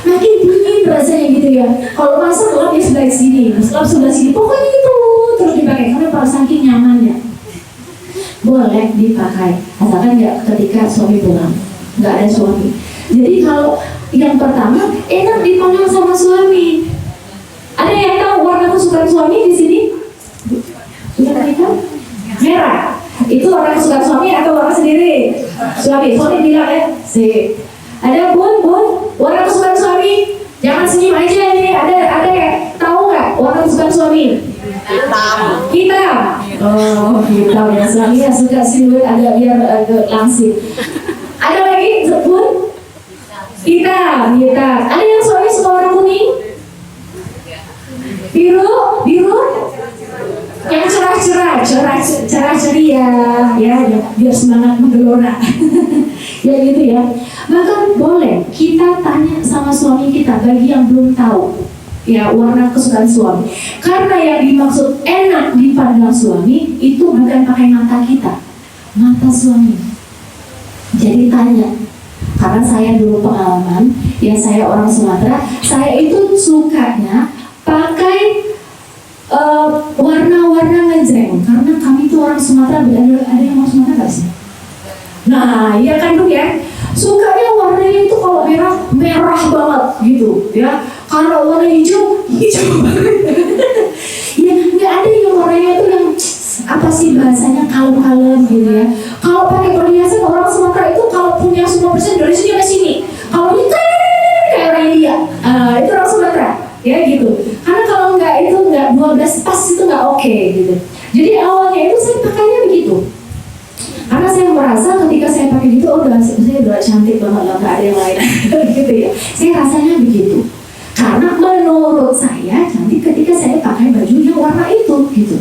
Makin dingin rasanya gitu ya. Kalau masak lap ya sebelah sini, lap sebelah sini. Pokoknya itu terus dipakai karena kalau saking nyamannya. Boleh dipakai, asalkan ya ketika suami pulang, nggak ada suami. Jadi kalau yang pertama enak dipandang sama suami. Ada yang tahu warna kesukaan suami di sini? Sudah tahu? Merah. Itu warna kesukaan suami atau warna sendiri? Suami bilang ya. Ada bun, warna kesukaan suami. Jangan senyum aja ini. Ada yang tahu nggak warna kesukaan suami? Hitam. Oh, hitam ya. Suami ya suka siluet agak biar agak langsing. Ada lagi bun? Hitam. Ada yang suami suka warna kuning? Biru, yang cerah ceria, ya biar semangat menggelora, ya gitu ya. Maka boleh kita tanya sama suami kita bagi yang belum tahu, ya warna kesukaan suami. Karena yang dimaksud enak dipandang suami itu bukan pakai mata kita, mata suami. Jadi tanya. Karena saya dulu pengalaman, ya saya orang Sumatera, saya itu sukanya pakai warna-warna ngejreng karena kami itu orang Sumatera. Ada yang orang Sumatera nggak sih? Nah, iya kan tuh ya. Sukanya warnanya itu kalau merah banget gitu ya. Kalau warna hijau banget. Ya nggak ada yang warnanya itu yang apa sih bahasanya kalem-kalem gitu ya. Kalau pakai perhiasan orang Sumatera itu kalau punya 10% dari sini ke sini. Kalau ini kayak orang India. Itu orang Sumatera. Ya gitu, karena kalau nggak 12 pas itu nggak oke gitu. Jadi awalnya itu saya pakainya begitu, karena saya merasa ketika saya pakai gitu, saya udah cantik banget lah, nggak ada yang lain gitu ya. Saya rasanya begitu, karena menurut saya cantik ketika saya pakai baju yang warna itu gitu.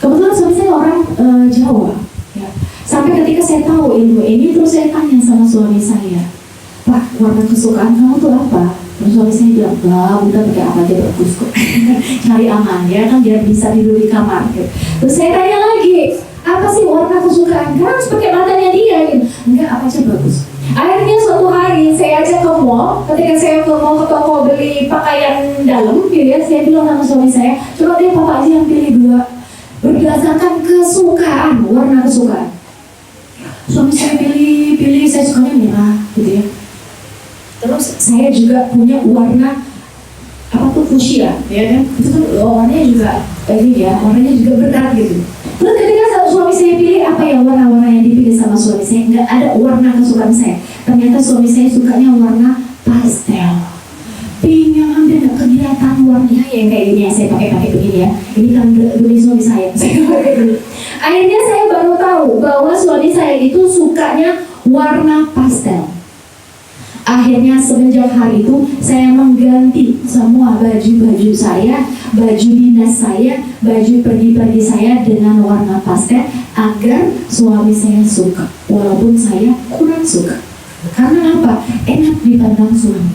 Kebetulan suami saya orang Jawa, ya. Sampai ketika saya tahu ilmu ini, terus saya tanya sama suami saya, Pak, warna kesukaan kamu tuh apa? Terus suami saya bilang, udah pakai apa aja bagus kok. Cari aman ya kan, biar bisa tidur di kamar gitu. Terus saya tanya lagi, apa sih warna kesukaan? Kan harus pakai matanya dia gitu. Enggak, apa aja bagus. Akhirnya suatu hari saya ajak ke mall. Ketika saya ke mall, ke toko beli pakaian dalam gitu ya, saya bilang sama suami saya, coba deh papa aja yang pilih 2 berdasarkan kesukaan, warna kesukaan. Suami saya pilih, saya sukanya merah gitu ya. Terus saya juga punya warna fuchsia, ya kan? Itu kan warnanya juga ini ya, warnanya juga berat gitu. Terus ketika suami saya pilih apa ya warna-warna yang dipilih sama suami saya, nggak ada warna kesukaan saya. Ternyata suami saya sukanya warna pastel, pink yang hampir nggak kelihatan warnanya ya kayak ini ya, saya pakai begini ya. Ini kan demi suami saya pakai dulu. Akhirnya saya baru tahu bahwa suami saya itu sukanya warna pastel. Akhirnya semenjak hari itu saya mengganti semua baju-baju saya, baju dinas saya, baju pergi-pergi saya dengan warna pastel agar suami saya suka, walaupun saya kurang suka. Karena apa? Enak dipandang suami.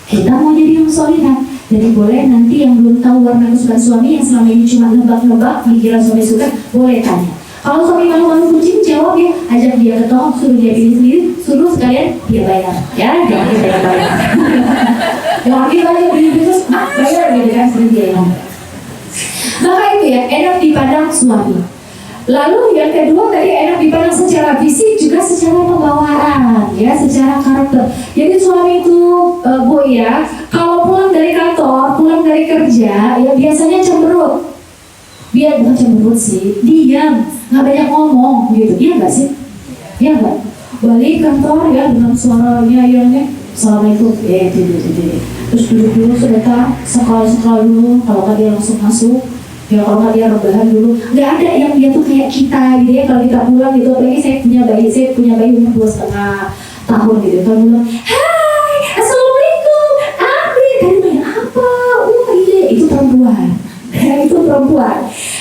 Kita mau jadi yang solihah, jadi boleh nanti yang belum tahu warna kesukaan suami, yang selama ini cuma nebak-nebak, dikira suami suka, boleh tanya. Kalau suami malu-malu kucing, jawab ya, ajak dia ke toko, suruh dia pilih sendiri, suruh sekalian dia bayar, ya jangan kita bayar. Jangan kita aja beli bisnis, bayar gitu kan, sering dia yang ngomong. Maka itu ya, enak dipandang suami. Lalu yang kedua tadi enak dipandang secara fisik juga secara pembawaan, ya, secara karakter. Jadi suami itu Bu ya, kalau pulang dari kantor, pulang dari kerja, ya biasanya cemberut. Dia bukan cemberut sih, diam, nggak banyak ngomong gitu, iya nggak sih? Iya nggak? Balik kantor ya dengan suaranya yang Assalamualaikum, tidur. Terus duduk dulu sebentar, sekal dulu, kalau nggak dia langsung masuk. Ya kalau nggak dia rebahan dulu, nggak ada yang dia tuh kayak kita gitu ya. Kalau kita pulang gitu, apalagi saya punya bayi umur 2,5 tahun gitu. Kalau bilang, hai, assalamualaikum, Abi, tadi main apa? Iya, itu perempuan. Itu perempuan.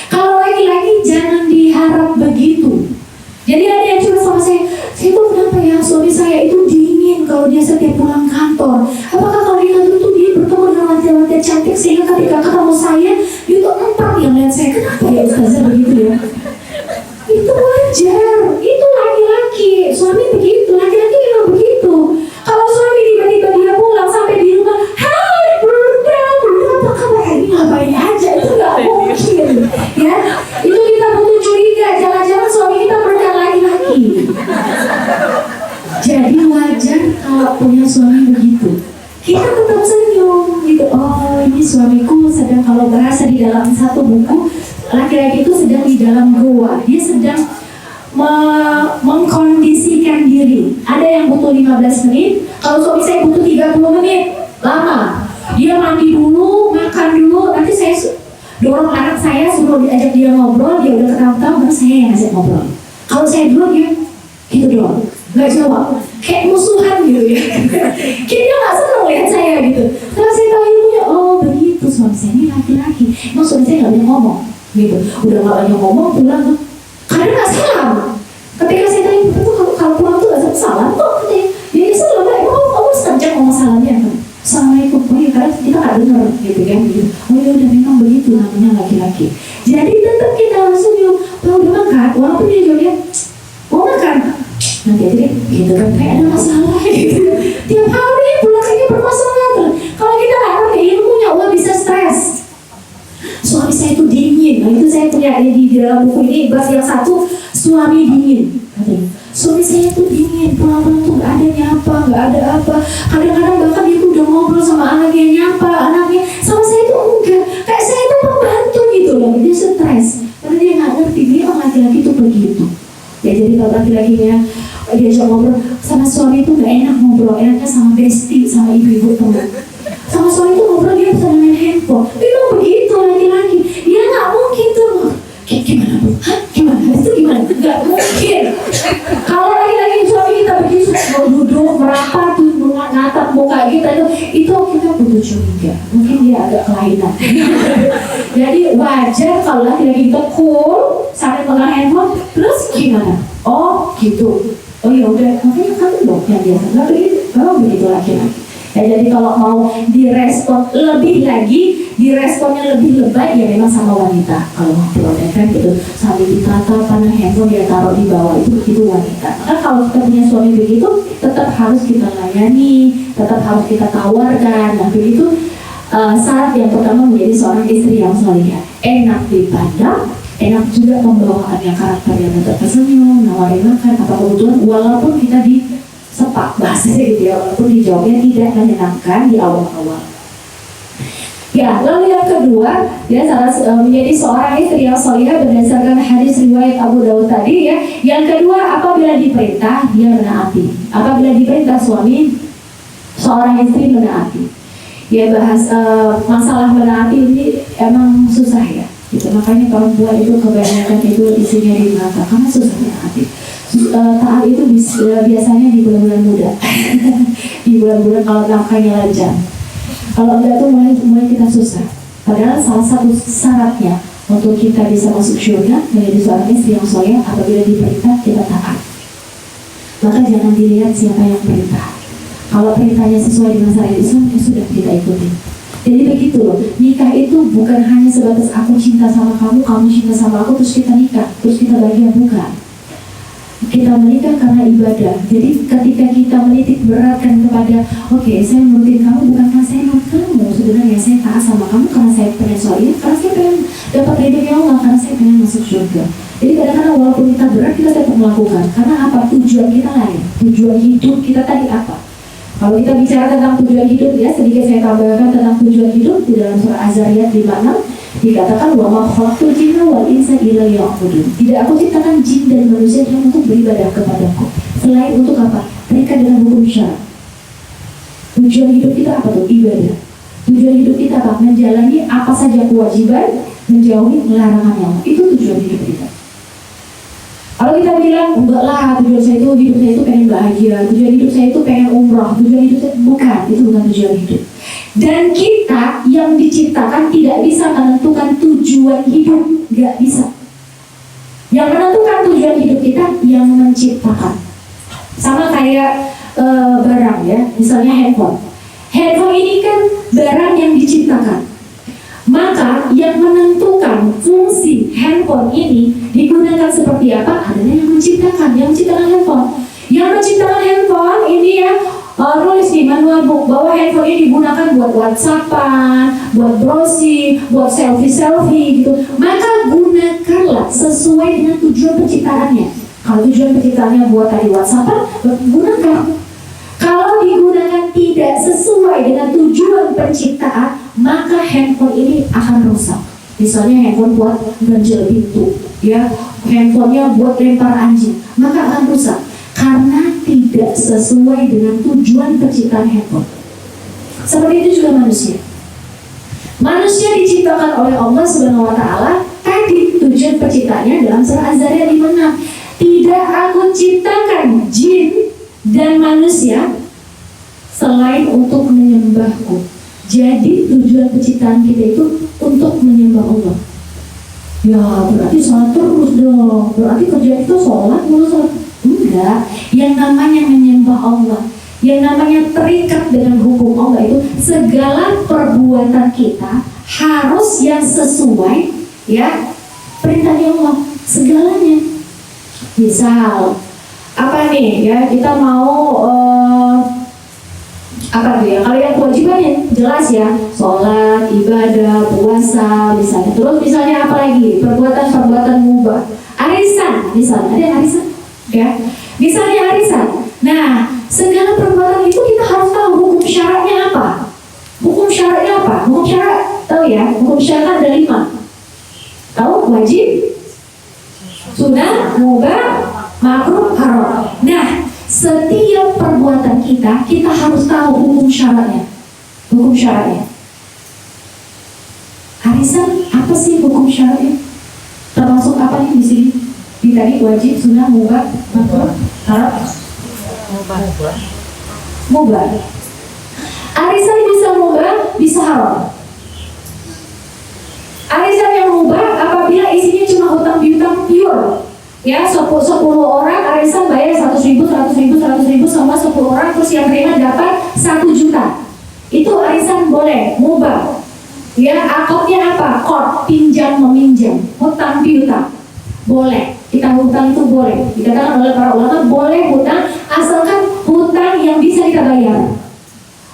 Kalau laki-laki jangan diharap begitu. Jadi ada yang cuma sama saya tuh kenapa ya suami saya itu dingin kalau dia setiap pulang kantor. Apakah kalau di kantor tuh dia bertemu dengan wanita-wanita cantik sehingga ketika ketemu saya dia tuh empat yang lihat saya, kenapa ya Ustazah begitu ya? Itu wajar, itu laki-laki, suami begitu, laki-laki memang begitu. Kalau suami tiba-tiba dia pulang sampai di rumah, hai bunda, apa kabar? Ini ngapain aja, itu nggak mungkin, ya. Itu kita butuh curiga, jangan-jangan suami kita bukan laki-laki. Jadi wajar kalau punya suami begitu. Kita tetap senyum gitu. Oh, ini suamiku sedang, kalau berasa di dalam satu buku, laki-laki itu sedang di dalam goa. Dia sedang mengkondisikan diri. Ada yang butuh 15 menit, kalau suami saya butuh 30 menit. Lama. Dia mandi dulu, makan dulu, nanti saya dorong anak saya, suruh diajak dia ngobrol, dia udah ketawa-tawa, baru saya yang ngajak ngobrol. Kalau saya dulu dia gitu doang, nggak jawab, kayak musuhan gitu ya. Kayaknya nggak seneng lihat saya gitu. Setelah saya tahu ilmunya, oh begitu suami saya ini laki-laki. Emang suami saya nggak banyak ngomong gitu. Udah nggak banyak ngomong, pulang tuh kadang nggak salam. Ketika saya tanya itu kalau pulang tuh nggak salam kok katanya. Dia salam, emang kamu sengaja ngomong salamnya kan? Assalamualaikum, oh ya karena kita nggak dengar gitu kan gitu. Oh ya udah memang begitu namanya laki-laki. Jadi tetap kita harus senyum. Kalau udah makan, walaupun dia jawabnya mau makan, nanti aja deh gitu kan, kayak ada masalah gitu. Tiap hari pulang kayaknya bermasalah tuh. Kalau kita nggak ngerti ilmunya, wah bisa stres. Suami saya itu dingin. Nah itu saya punya di dalam buku ini bahas yang satu, suami dingin katanya. Suami saya itu dingin, pulang-pulang tuh nggak ada nyapa, nggak ada apa. Kadang-kadang bahkan dia tuh udah ngobrol sama anaknya, nyapa anaknya, sama saya itu enggak. Kayak saya itu pembantu gitu loh. Dia stres karena dia nggak ngerti dia orang laki-laki itu begitu. Ya jadi kalau laki-lakinya diajak ngobrol sama suami itu nggak enak ngobrol, enaknya sama bestie, sama ibu-ibu teman. Sama suami itu ngobrol dia bisa main handphone. Memang begitu laki-laki. Dia nggak mungkin tuh. Gimana bu? Hah? Gimana? Itu gimana? Nggak mungkin. Kalau laki-laki suami kita begitu duduk merapat tuh natap muka kita itu kita butuh curiga. Mungkin dia agak kelainan. Jadi wajar kalau laki-laki kita cool sambil pegang handphone. Terus gimana? Oh gitu. Oh ya udah, makanya kamu dong yang biasa. Nggak begitu. Kalau begitu laki-laki. Ya jadi kalau mau direspon lebih lagi, diresponnya lebih lebay ya memang sama wanita. Kalau ngobrol ya kan gitu, sambil ditata pandang handphone dia taruh di bawah itu wanita. Maka kalau kita punya suami begitu, tetap harus kita layani, tetap harus kita tawarkan. Nah begitu syarat yang pertama menjadi seorang istri yang salihah, enak dipandang, enak juga pembawaannya, karakternya tetap tersenyum, nawarin makan apa kebutuhan, walaupun kita di sepak bahasa gitu ya, walaupun dijawabnya tidak menyenangkan di awal-awal. Ya, lalu yang kedua, ya menjadi seorang istri yang salihah berdasarkan hadis riwayat Abu Dawud tadi ya. Yang kedua, apabila diperintah dia menaati. Apabila diperintah suami, seorang istri menaati. Ya bahas masalah menaati ini emang susah ya. Gitu. Makanya perempuan itu kebanyakan itu isinya di neraka karena susah menaati. Taat itu biasanya di bulan-bulan muda. Di bulan-bulan kalau nafkahnya lancar. Kalau enggak tuh mulai kita susah. Padahal salah satu syaratnya untuk kita bisa masuk surga menjadi seorang istri yang saleh apabila diperintah kita taat. Maka jangan dilihat siapa yang perintah. Kalau perintahnya sesuai dengan syariat Islam, ya sudah kita ikuti. Jadi begitu loh, nikah itu bukan hanya sebatas aku cinta sama kamu, kamu cinta sama aku, terus kita nikah, terus kita bahagia, bukan. Kita menikah karena ibadah. Jadi ketika kita menitik beratkan kepada, oke, saya nurutin kamu bukan karena saya nurut kamu, sebenarnya saya taat sama kamu karena saya pengen soalnya, karena saya pengen dapat ridhonya Allah, karena saya pengen masuk surga. Jadi kadang-kadang walaupun kita berat, kita tetap melakukan. Karena apa? Tujuan kita lain. Tujuan hidup kita tadi apa? Kalau kita bicara tentang tujuan hidup, ya sedikit saya tambahkan tentang tujuan hidup di dalam surah Az-Zariyat 56 dikatakan wa ma khalaqtul jinna wal insa illa liya'budun. Tidak aku ciptakan jin dan manusia hanya untuk beribadah kepadaku. Selain untuk apa? Terikat dengan hukum syara. Tujuan hidup kita apa tuh? Ibadah. Tujuan hidup kita apa? Menjalani apa saja kewajiban, menjauhi larangan Allah. Itu tujuan hidup kita. Kalau kita bilang, enggak lah, tujuan saya itu, hidup saya itu pengen bahagia, tujuan hidup saya itu pengen umrah, tujuan hidup saya, bukan, itu bukan tujuan hidup. Dan kita yang diciptakan tidak bisa menentukan tujuan hidup, nggak bisa. Yang menentukan tujuan hidup kita, yang menciptakan. Sama kayak barang ya, misalnya handphone. Handphone ini kan barang yang diciptakan. Maka yang menentukan fungsi handphone ini digunakan seperti apa adalah yang menciptakan handphone. Yang menciptakan handphone ini ya nulis di manual book bahwa handphone ini digunakan buat WhatsAppan, buat browsing, buat selfie gitu. Maka gunakanlah sesuai dengan tujuan penciptaannya. Kalau tujuan penciptaannya buat tadi WhatsAppan, gunakan. Kalau digunakan tidak sesuai dengan tujuan penciptaan, maka handphone ini akan rusak. Misalnya handphone buat ganjel pintu, ya, handphonenya buat lempar anjing, maka akan rusak karena tidak sesuai dengan tujuan penciptaan handphone. Seperti itu juga manusia. Manusia diciptakan oleh Allah Subhanahu wa Ta'ala. Tadi tujuan penciptanya dalam surah Az-Zariyat 56. Tidak aku ciptakan jin dan manusia selain untuk menyembahku. Jadi tujuan penciptaan kita itu untuk menyembah Allah. Ya berarti sholat terus dong. Berarti kerja itu sholat mulu sholat. Enggak. Yang namanya menyembah Allah, yang namanya terikat dengan hukum Allah itu segala perbuatan kita harus yang sesuai ya perintahnya Allah segalanya. Misal apa nih ya, kita mau apa tuh ya, kalau yang kewajibannya jelas ya, sholat, ibadah, puasa misalnya. Terus misalnya apa lagi, perbuatan-perbuatan mubah, arisan misalnya, ada arisan ya, misalnya arisan. Nah segala perbuatan itu kita harus tahu hukum syaratnya apa. Hukum syaratnya apa? Hukum syarat tahu ya, hukum syarat ada 5. Tahu? Wajib, sunnah, mubah, makruh, haram. Nah setiap perbuatan kita harus tahu hukum syaratnya. Hukum syaratnya. Arisan apa sih hukum syaratnya? Termasuk apa nih di sini? Di tadi wajib, sunnah, mubah, makruh, haram. Mubah. Arisan bisa mubah, bisa haram. Arisan yang mubah apabila isinya cuma hutang piutang pure. Ya, 10 orang arisan bayar 100.000 sama 10 orang, terus yang terima dapat 1 juta. Itu arisan boleh, mubah. Ya, akadnya apa? Qard, pinjam meminjam, hutang piutang. Boleh, kita hutang itu boleh. Dikatakan oleh para ulama boleh hutang asalkan hutang yang bisa kita bayar.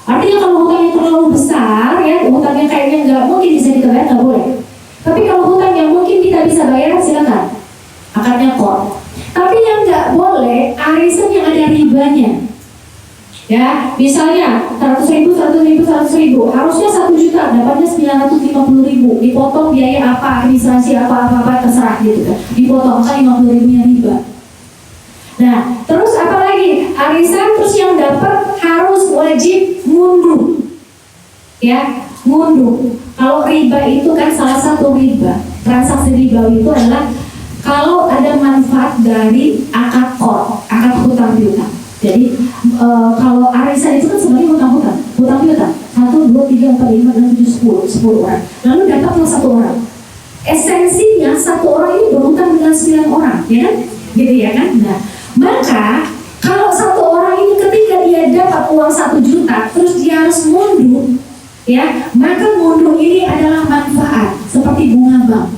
Artinya kalau hutang yang terlalu besar ya, hutang yang kayaknya nggak mungkin bisa kita bayar, nggak boleh. Tapi kalau hutang yang mungkin kita bisa bayar, silakan. Akadnya qard. Tapi yang nggak boleh arisan yang ada ribanya. Ya, misalnya 100.000 harusnya 1 juta, dapatnya 950.000, dipotong biaya apa, administrasi apa terserah gitu kan, dipotong kan 50.000-nya riba. Nah, terus apa lagi? Arisan terus yang dapat harus wajib ngunduh. Ya, ngunduh. Kalau riba itu kan salah satu riba. Transaksi riba itu adalah kalau ada manfaat dari akad qard, akad hutang piutang. Jadi kalau arisan itu kan sebenarnya hutang piutang 1, 2, 3, 4, 5, 6, 7, 10 orang. Lalu dapatlah 1 orang. Esensinya 1 orang ini berhutang dengan 9 orang, ya kan? Gitu ya kan? Nah, maka kalau 1 orang ini ketika dia dapat uang 1 juta, terus dia harus mundur, ya, maka mundur ini adalah manfaat seperti bunga bank,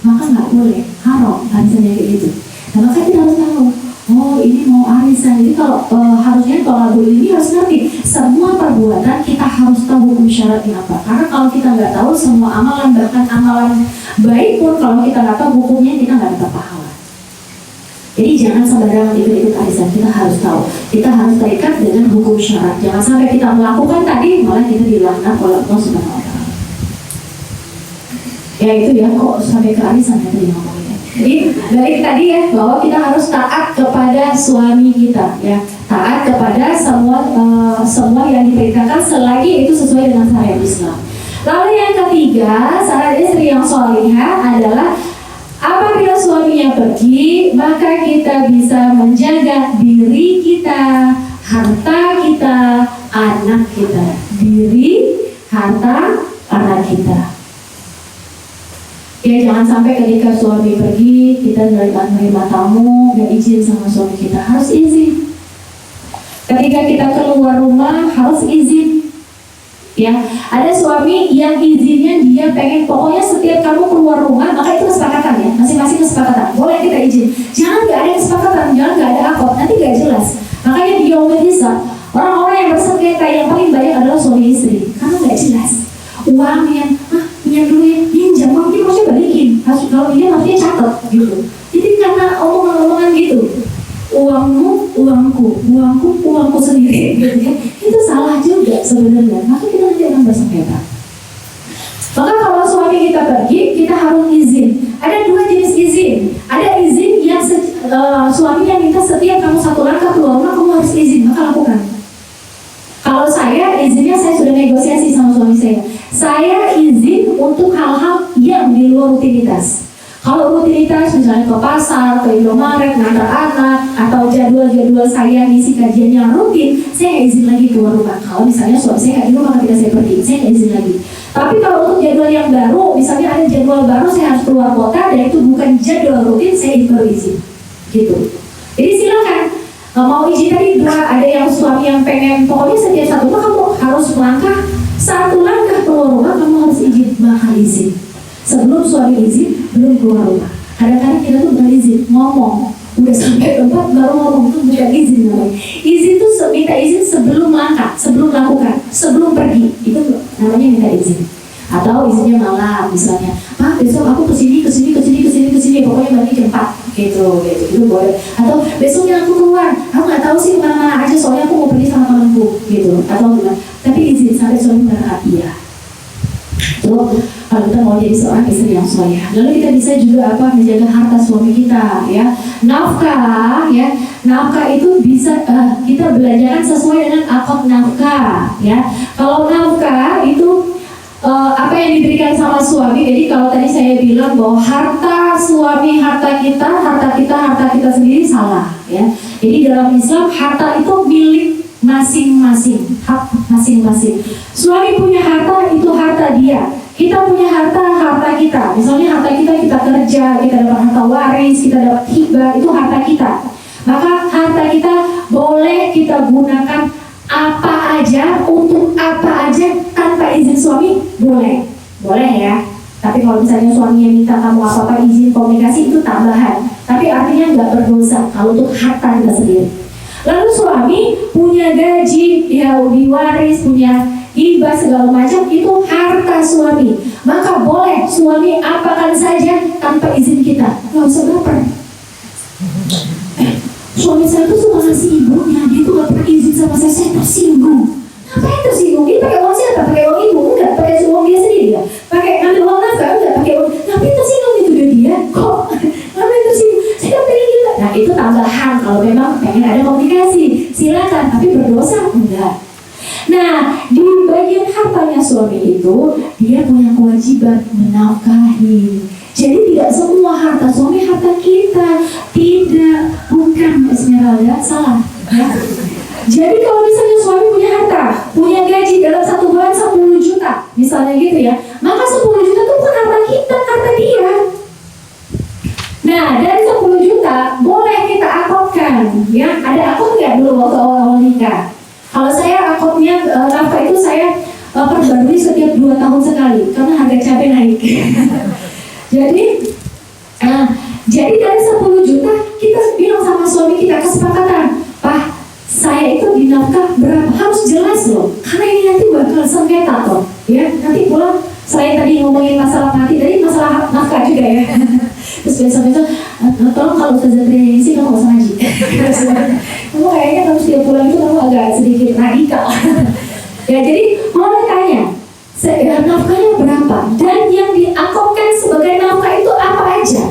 maka nggak boleh, haram arisannya kayak gitu. Nah, maka kita harus tahu, oh ini mau arisan. Jadi kalau harusnya kalau ini harus ngerti semua perbuatan kita harus tahu hukum syaratnya apa. Karena kalau kita nggak tahu semua amalan, bahkan amalan baik pun kalau kita nggak tahu hukumnya, kita nggak dapat pahala. Jadi jangan sembarangan ikut-ikut arisan, kita harus tahu. Kita harus terikat dengan hukum syarat. Jangan sampai kita melakukan tadi malah kita dilaknat oleh Allah Subhanahu wa Ta'ala. Ya itu ya, kok sampai ke arisan ya tadi ngomongnya. Jadi balik tadi ya, bahwa kita harus taat kepada suami kita, ya, taat kepada semua yang diperintahkan selagi itu sesuai dengan syariat Islam. Lalu yang ketiga, syarat istri yang sholihah adalah apabila suaminya pergi, maka kita bisa menjaga diri kita, harta kita, anak kita. Diri, harta, anak kita. Ya, jangan sampai ketika suami pergi, kita menerima tamu, gak izin sama suami kita. Harus izin. Ketika kita keluar rumah, harus izin. Ya, ada suami yang izinnya dia pengen pokoknya setiap kamu keluar rumah, maka itu kesepakatan ya, masing-masing kesepakatan. Boleh kita izin. Jangan nggak ada kesepakatan, jangan nggak ada akad, nanti nggak jelas. Makanya di yaumul hisab, orang-orang yang bersengketa yang paling banyak adalah suami istri, karena nggak jelas. Uang yang pinjam dulu ya, pinjam, mungkin maksudnya balikin. Kalau dia maksudnya catat gitu. Jadi karena omongan-omongan gitu, uangmu, uangku, uangku, uangku sendiri gitu ya. Itu salah juga sebenarnya. Maka kita nanti akan bersengketa. Maka kalau suami kita pergi, kita harus izin. Ada dua jenis izin. Ada izin yang suami yang minta setiap kamu satu langkah keluar rumah, kamu harus izin, maka lakukan. Kalau saya izinnya, saya sudah negosiasi sama suami saya. Saya izin untuk hal-hal yang di luar rutinitas. Kalau rutinitas misalnya ke pasar, ke Indomaret, ngantar anak, atau jadwal-jadwal saya ngisi kajian yang rutin, saya nggak izin lagi keluar rumah. Kalau misalnya suami saya nggak di rumah ketika saya pergi, saya nggak izin lagi. Tapi kalau untuk jadwal yang baru, misalnya ada jadwal baru saya harus keluar kota dan itu bukan jadwal rutin, saya baru izin. Gitu. Jadi silakan. Mau izin tadi dua, ada yang suami yang pengen pokoknya setiap satu rumah kamu harus melangkah satu langkah keluar rumah, kamu harus izin, maka izin. Sebelum suami izin, belum keluar rumah. Kadang-kadang kita tuh nggak izin, ngomong udah sampai tempat baru ngomong, itu bukan izin namanya. Izin tuh minta izin sebelum langkah, sebelum lakukan, sebelum pergi, itu namanya minta izin. Atau izinnya malam misalnya, besok aku kesini, pokoknya balik jam 4 gitu, itu boleh. Atau besoknya aku keluar, aku nggak tahu sih kemana-mana aja, soalnya aku mau pergi sama temanku gitu. Atau gimana? Tapi izin sampai suami berkata iya. Tuh, kalau kita mau jadi seorang istri yang sholihah. Lalu kita bisa juga menjaga harta suami kita, ya. Nafkah, ya. Nafkah itu bisa kita belanjakan sesuai dengan akad nafkah, ya. Kalau nafkah itu apa yang diberikan sama suami. Jadi kalau tadi saya bilang bahwa harta suami, harta kita sendiri salah, ya. Jadi dalam Islam harta itu milik masing-masing, hak masing-masing. Suami punya harta, itu harta dia. Kita punya harta kita. Misalnya harta kita kerja, kita dapat harta waris, kita dapat hibah, itu harta kita. Maka harta kita boleh kita gunakan apa aja, untuk apa aja tanpa izin suami, boleh ya. Tapi kalau misalnya suaminya minta kamu apa-apa izin komunikasi, itu tambahan. Tapi artinya nggak berdosa kalau untuk harta kita sendiri. Lalu suami punya gaji, ya diwaris, punya hibah segala macam, itu harta suami. Maka boleh suami apakan saja tanpa izin kita. Nggak usah baper. Suami saya tuh cuma ngasih ibunya, dia tuh gak pernah izin sama saya tersinggung. Ngapain tersinggung? Dia pakai uang siapa? Pakai uang ibu? Enggak, pakai uang dia sendiri ya. Pakai ngambil uang nafkah? Enggak, pakai uang. Ngapain tersinggung itu dia? Kok? Ngapain tersinggung? Saya gak pengen juga. Nah itu tambahan kalau memang pengen ada komunikasi. Silakan, tapi berdosa? Enggak. Nah, di bagian hartanya suami itu, dia punya kewajiban menafkahi. Jadi tidak semua harta suami harta kita. Tidak, bukan Esmeralda, salah ya. Jadi kalau misalnya suami punya harta, punya gaji dalam 1 bulan 10 juta misalnya gitu ya, maka 10 juta itu bukan harta kita, harta dia. Nah, dari 10 juta boleh kita akotkan ya. Ada akot nggak dulu waktu awal-awal nikah? Kalau saya akotnya nafkah itu saya perbarui setiap 2 tahun sekali karena harga cabai naik. Jadi dari 10 juta kita bilang sama suami kita kesepakatan, Pak, saya itu di nafkah berapa, harus jelas loh, karena ini nanti bakal sengketa toh, ya nanti pulang. Selain tadi ngomongin masalah mati, tadi masalah nafkah juga ya. Terus besok-besok, tolong kalau Ustazah Triana sih kamu gak usah ngaji. Kamu kayaknya kalau setiap pulang itu kamu agak sedikit radikal. Ya jadi mau tanya, nafkahnya berapa? Dan yang diangkotkan sebagai nafkah itu apa aja?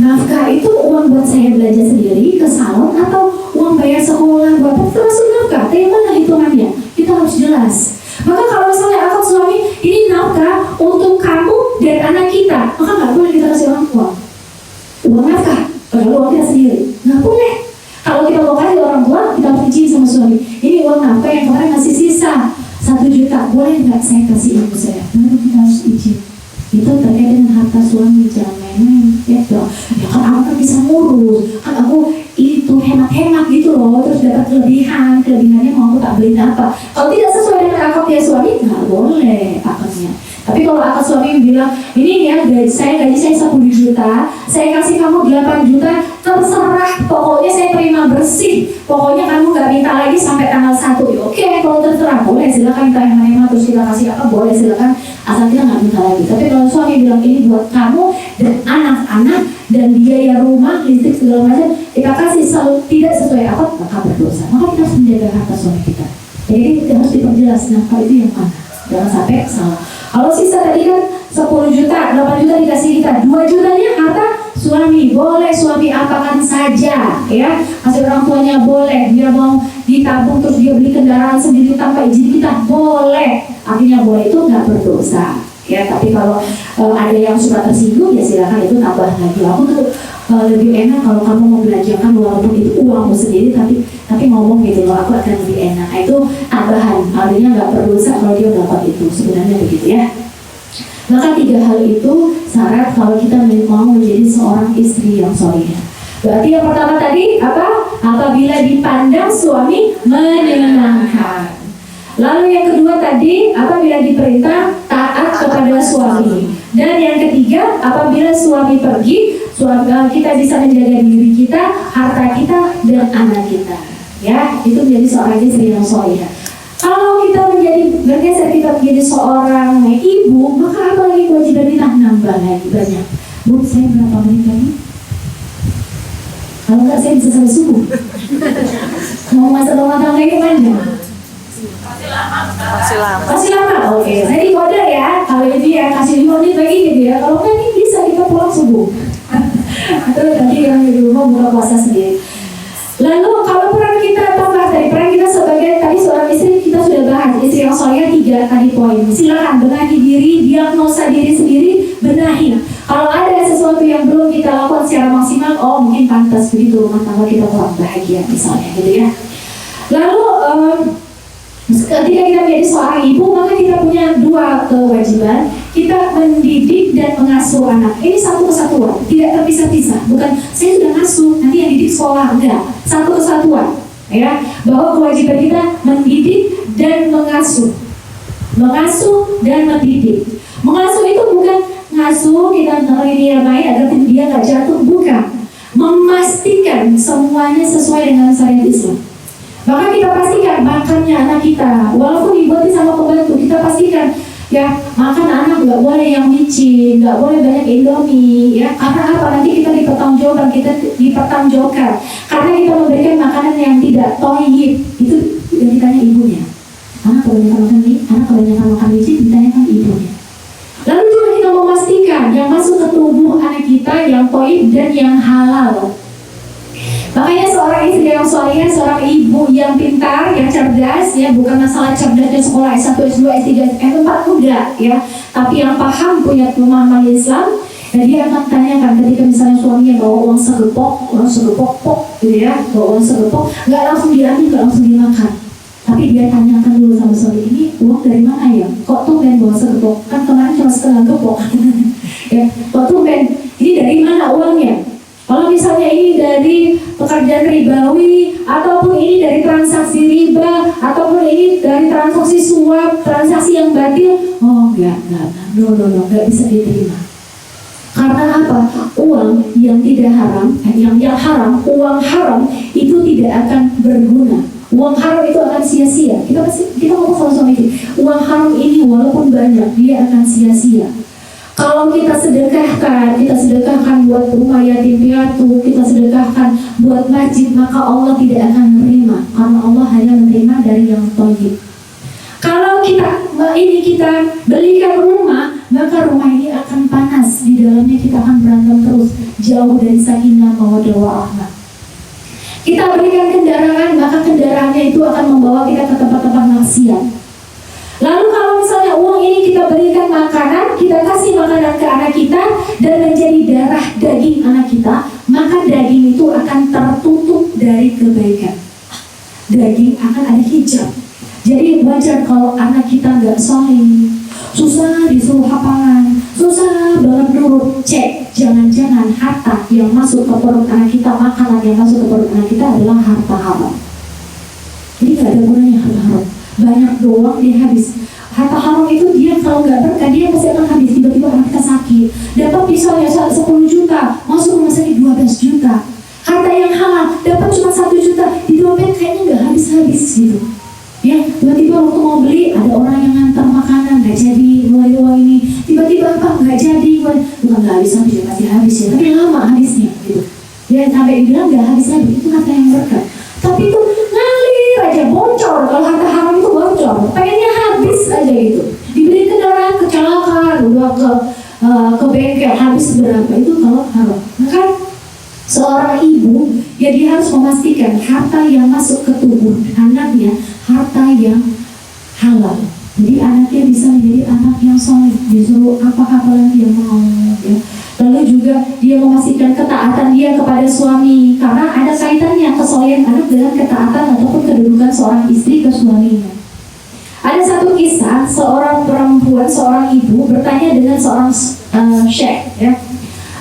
Nafkah itu uang buat saya belajar sendiri ke salon atau uang bayar sekolah bapak, termasuk nafkah. Tapi mana hitungannya? Kita harus jelas. Maka kalau misalnya akad suami ini nafkah untuk kamu dan anak kita, maka nggak boleh kita kasih orang tua uang nafkah, padahal uang kita sendiri. Nggak boleh. Kalau kita mau kasih orang tua, kita harus izin sama suami. Ini uang nafkah yang kemarin masih sisa 1 juta, boleh nggak saya kasih ibu saya? Baru kita harus izin. Itu terkait dengan harta suami, jangan main-main. Ya kan aku kan bisa ngurus, kan aku itu hemat-hemat gitu loh, terus dapat kelebihannya mau aku tak beliin apa. Kalau tidak sesuai dengan akad ya suami, nggak boleh akadnya. Tapi kalau akad suami bilang, ini ya gaji saya 10 juta, saya kasih kamu 8 juta, terserah, pokoknya saya terima bersih, pokoknya kamu nggak minta lagi sampai tanggal 1. Ya, oke, kalau terserah, boleh silakan kita hemat-hemat, terus kita kasih apa, boleh silakan, asal kita nggak minta lagi. Tapi kalau suami bilang ini buat kamu dan anak-anak dan biaya rumah, listrik segala macam, kita kasih tidak sesuai akad, maka berdosa. Maka kita harus menjaga harta suami kita. Jadi kita harus diperjelas nafkah itu yang mana, jangan sampai salah. Kalau sisa tadi kan 10 juta, 8 juta dikasih kita, 2 jutanya harta suami, boleh suami apakan saja, ya. Kasih orang tuanya boleh, dia mau ditabung terus dia beli kendaraan sendiri tanpa izin kita, boleh. Artinya boleh, itu nggak berdosa, ya. Tapi kalau ada yang suka tersinggung, ya silakan itu tambah lagi. Aku tuh lebih enak kalau kamu mau belanjakan walaupun itu uangmu sendiri, tapi ngomong gitu loh, aku akan lebih enak. Nah, itu tambahan, artinya nggak berdosa kalau dia dapat itu, sebenarnya begitu ya. Maka 3 hal itu syarat kalau kita mau menjadi seorang istri yang solihah. Berarti yang pertama tadi apa? Apabila dipandang suami menyenangkan. Lalu yang kedua tadi, apabila diperintah taat kepada suami. Dan yang ketiga, apabila suami pergi, kita bisa menjaga diri kita, harta kita, dan anak kita. Ya, itu menjadi seorang istri yang solihah. Kalau kita bergeser kita menjadi seorang ibu, maka apa lagi kewajiban kita? Nambah lagi banyak. Bu, saya berapa menit lagi? Kalau enggak saya bisa sampai subuh. Mau masa rumah tangga ini panjang? Masih lama. Oke. Jadi kode ya. Kalau ini ya kasih 5 menit lagi gitu ya. Kalau enggak ini bisa kita pulang subuh. Atau nanti yang di rumah buka puasa sendiri. Lalu kalau peran kita tambah dari peran kita sebagai tadi seorang istri, kita sudah bahas istri yang solihah 3 tadi poin. Silakan benahi diri, diagnosa diri sendiri, benahi. Kalau ada sesuatu yang belum kita lakukan secara maksimal, oh mungkin pantas begitu rumah tangga kita kurang bahagia misalnya gitu ya. Lalu ketika kita menjadi seorang ibu, maka kita punya 2 kewajiban. Kita mendidik dan mengasuh anak. Ini satu kesatuan, tidak terpisah-pisah. Bukan saya sudah ngasuh, nanti yang didik sekolah, enggak. Satu kesatuan, ya. Bahwa kewajiban kita mendidik dan mengasuh. Mengasuh dan mendidik. Mengasuh itu bukan ngasuh kita nari dia main agar dia nggak jatuh, bukan. Memastikan semuanya sesuai dengan syariat Islam. Maka kita pastikan makannya anak kita, walaupun dibuatin sama pembantu, kita pastikan ya makan anak nggak boleh yang micin, nggak boleh banyak indomie, ya. Karena apa? Nanti kita dipertanggungjawabkan, karena kita memberikan makanan yang tidak thayyib. Itu yang ditanya ibunya. Anak kebanyakan makan micin, ditanyakan ibunya. Lalu juga kita memastikan yang masuk ke tubuh anak kita yang thayyib dan yang halal. Makanya seorang istri yang solihah, seorang ibu yang pintar, yang cerdas, ya, bukan masalah cerdasnya sekolah S1, S2, S3, S4 enggak, ya, tapi yang paham, punya pemahaman Islam. Dan dia akan tanyakan ketika misalnya suaminya bawa uang segepok, gitu ya, bawa uang segepok, nggak langsung diambil, nggak langsung dimakan. Tapi dia tanyakan dulu sama suami, ini uang dari mana ya? Kok tumben bawa segepok? Kan kemarin cuma setengah gepok. Ya, kok tumben? Ini dari mana uangnya? Kalau misalnya ini dari dari pekerjaan ribawi, ataupun ini dari transaksi riba, ataupun ini dari transaksi suap, transaksi yang batil. Oh enggak, enggak bisa diterima. Karena apa? Uang yang tidak haram, yang haram, uang haram itu tidak akan berguna. Uang haram itu akan sia-sia. Kita ngomong sama-sama ini. Uang haram ini walaupun banyak, dia akan sia-sia. Kalau kita sedekahkan buat rumah yatim piatu, kita sedekahkan buat masjid, maka Allah tidak akan menerima. Karena Allah hanya menerima dari yang thayyib. Kalau kita belikan rumah, maka rumah ini akan panas. Di dalamnya kita akan berantem terus, jauh dari sakinah mawaddah warahmah. Kita berikan kendaraan, maka kendaraannya itu akan membawa kita ke tempat-tempat maksiat. Lalu kalau misalnya uang ini kita berikan makanan, kita kasih makanan ke anak kita dan menjadi darah daging anak kita, maka daging itu akan tertutup dari kebaikan. Daging akan ada hijab. Jadi wajar kalau anak kita nggak soleh, susah disuruh hafalan, susah banget nurut. Cek, jangan-jangan harta yang masuk ke perut anak kita, makanan yang masuk ke perut anak kita adalah harta haram. Jadi nggak ada gunanya harta haram. Banyak doang dia habis. Harta haram itu dia kalau nggak berkah dia pasti akan habis. Tiba-tiba anak kita sakit, dapat misalnya 10 juta, masuk rumah sakit 12 juta. Harta yang halal dapat cuma 1 juta, di dompet kayaknya nggak habis-habis gitu. Ya, tiba-tiba waktu mau beli ada orang yang ngantar makanan nggak jadi, mulai uang ini tiba-tiba apa nggak jadi, bukan nggak habis-habis, pasti habis ya, tapi lama habisnya gitu. Ya sampai bilang nggak habis-habis, itu harta yang berkah. Tapi itu ngalir aja, bocor. Kalau harta haram itu bocor, pengennya habis aja gitu. Dibeli kendaraan kecelakaan, udah ke bengkel habis berapa, itu kalau haram. Maka seorang ibu ya dia harus memastikan harta yang masuk ke tubuh anaknya harta yang halal. Jadi anaknya bisa menjadi anak yang soleh, disuruh apa-apa dia mau ya. Lalu juga dia memastikan ketaatan dia kepada suami, karena ada kaitannya kesolehan anak dengan ketaatan ataupun kedudukan seorang istri ke suaminya. Ada satu kisah, seorang perempuan, seorang ibu bertanya dengan seorang syekh ya.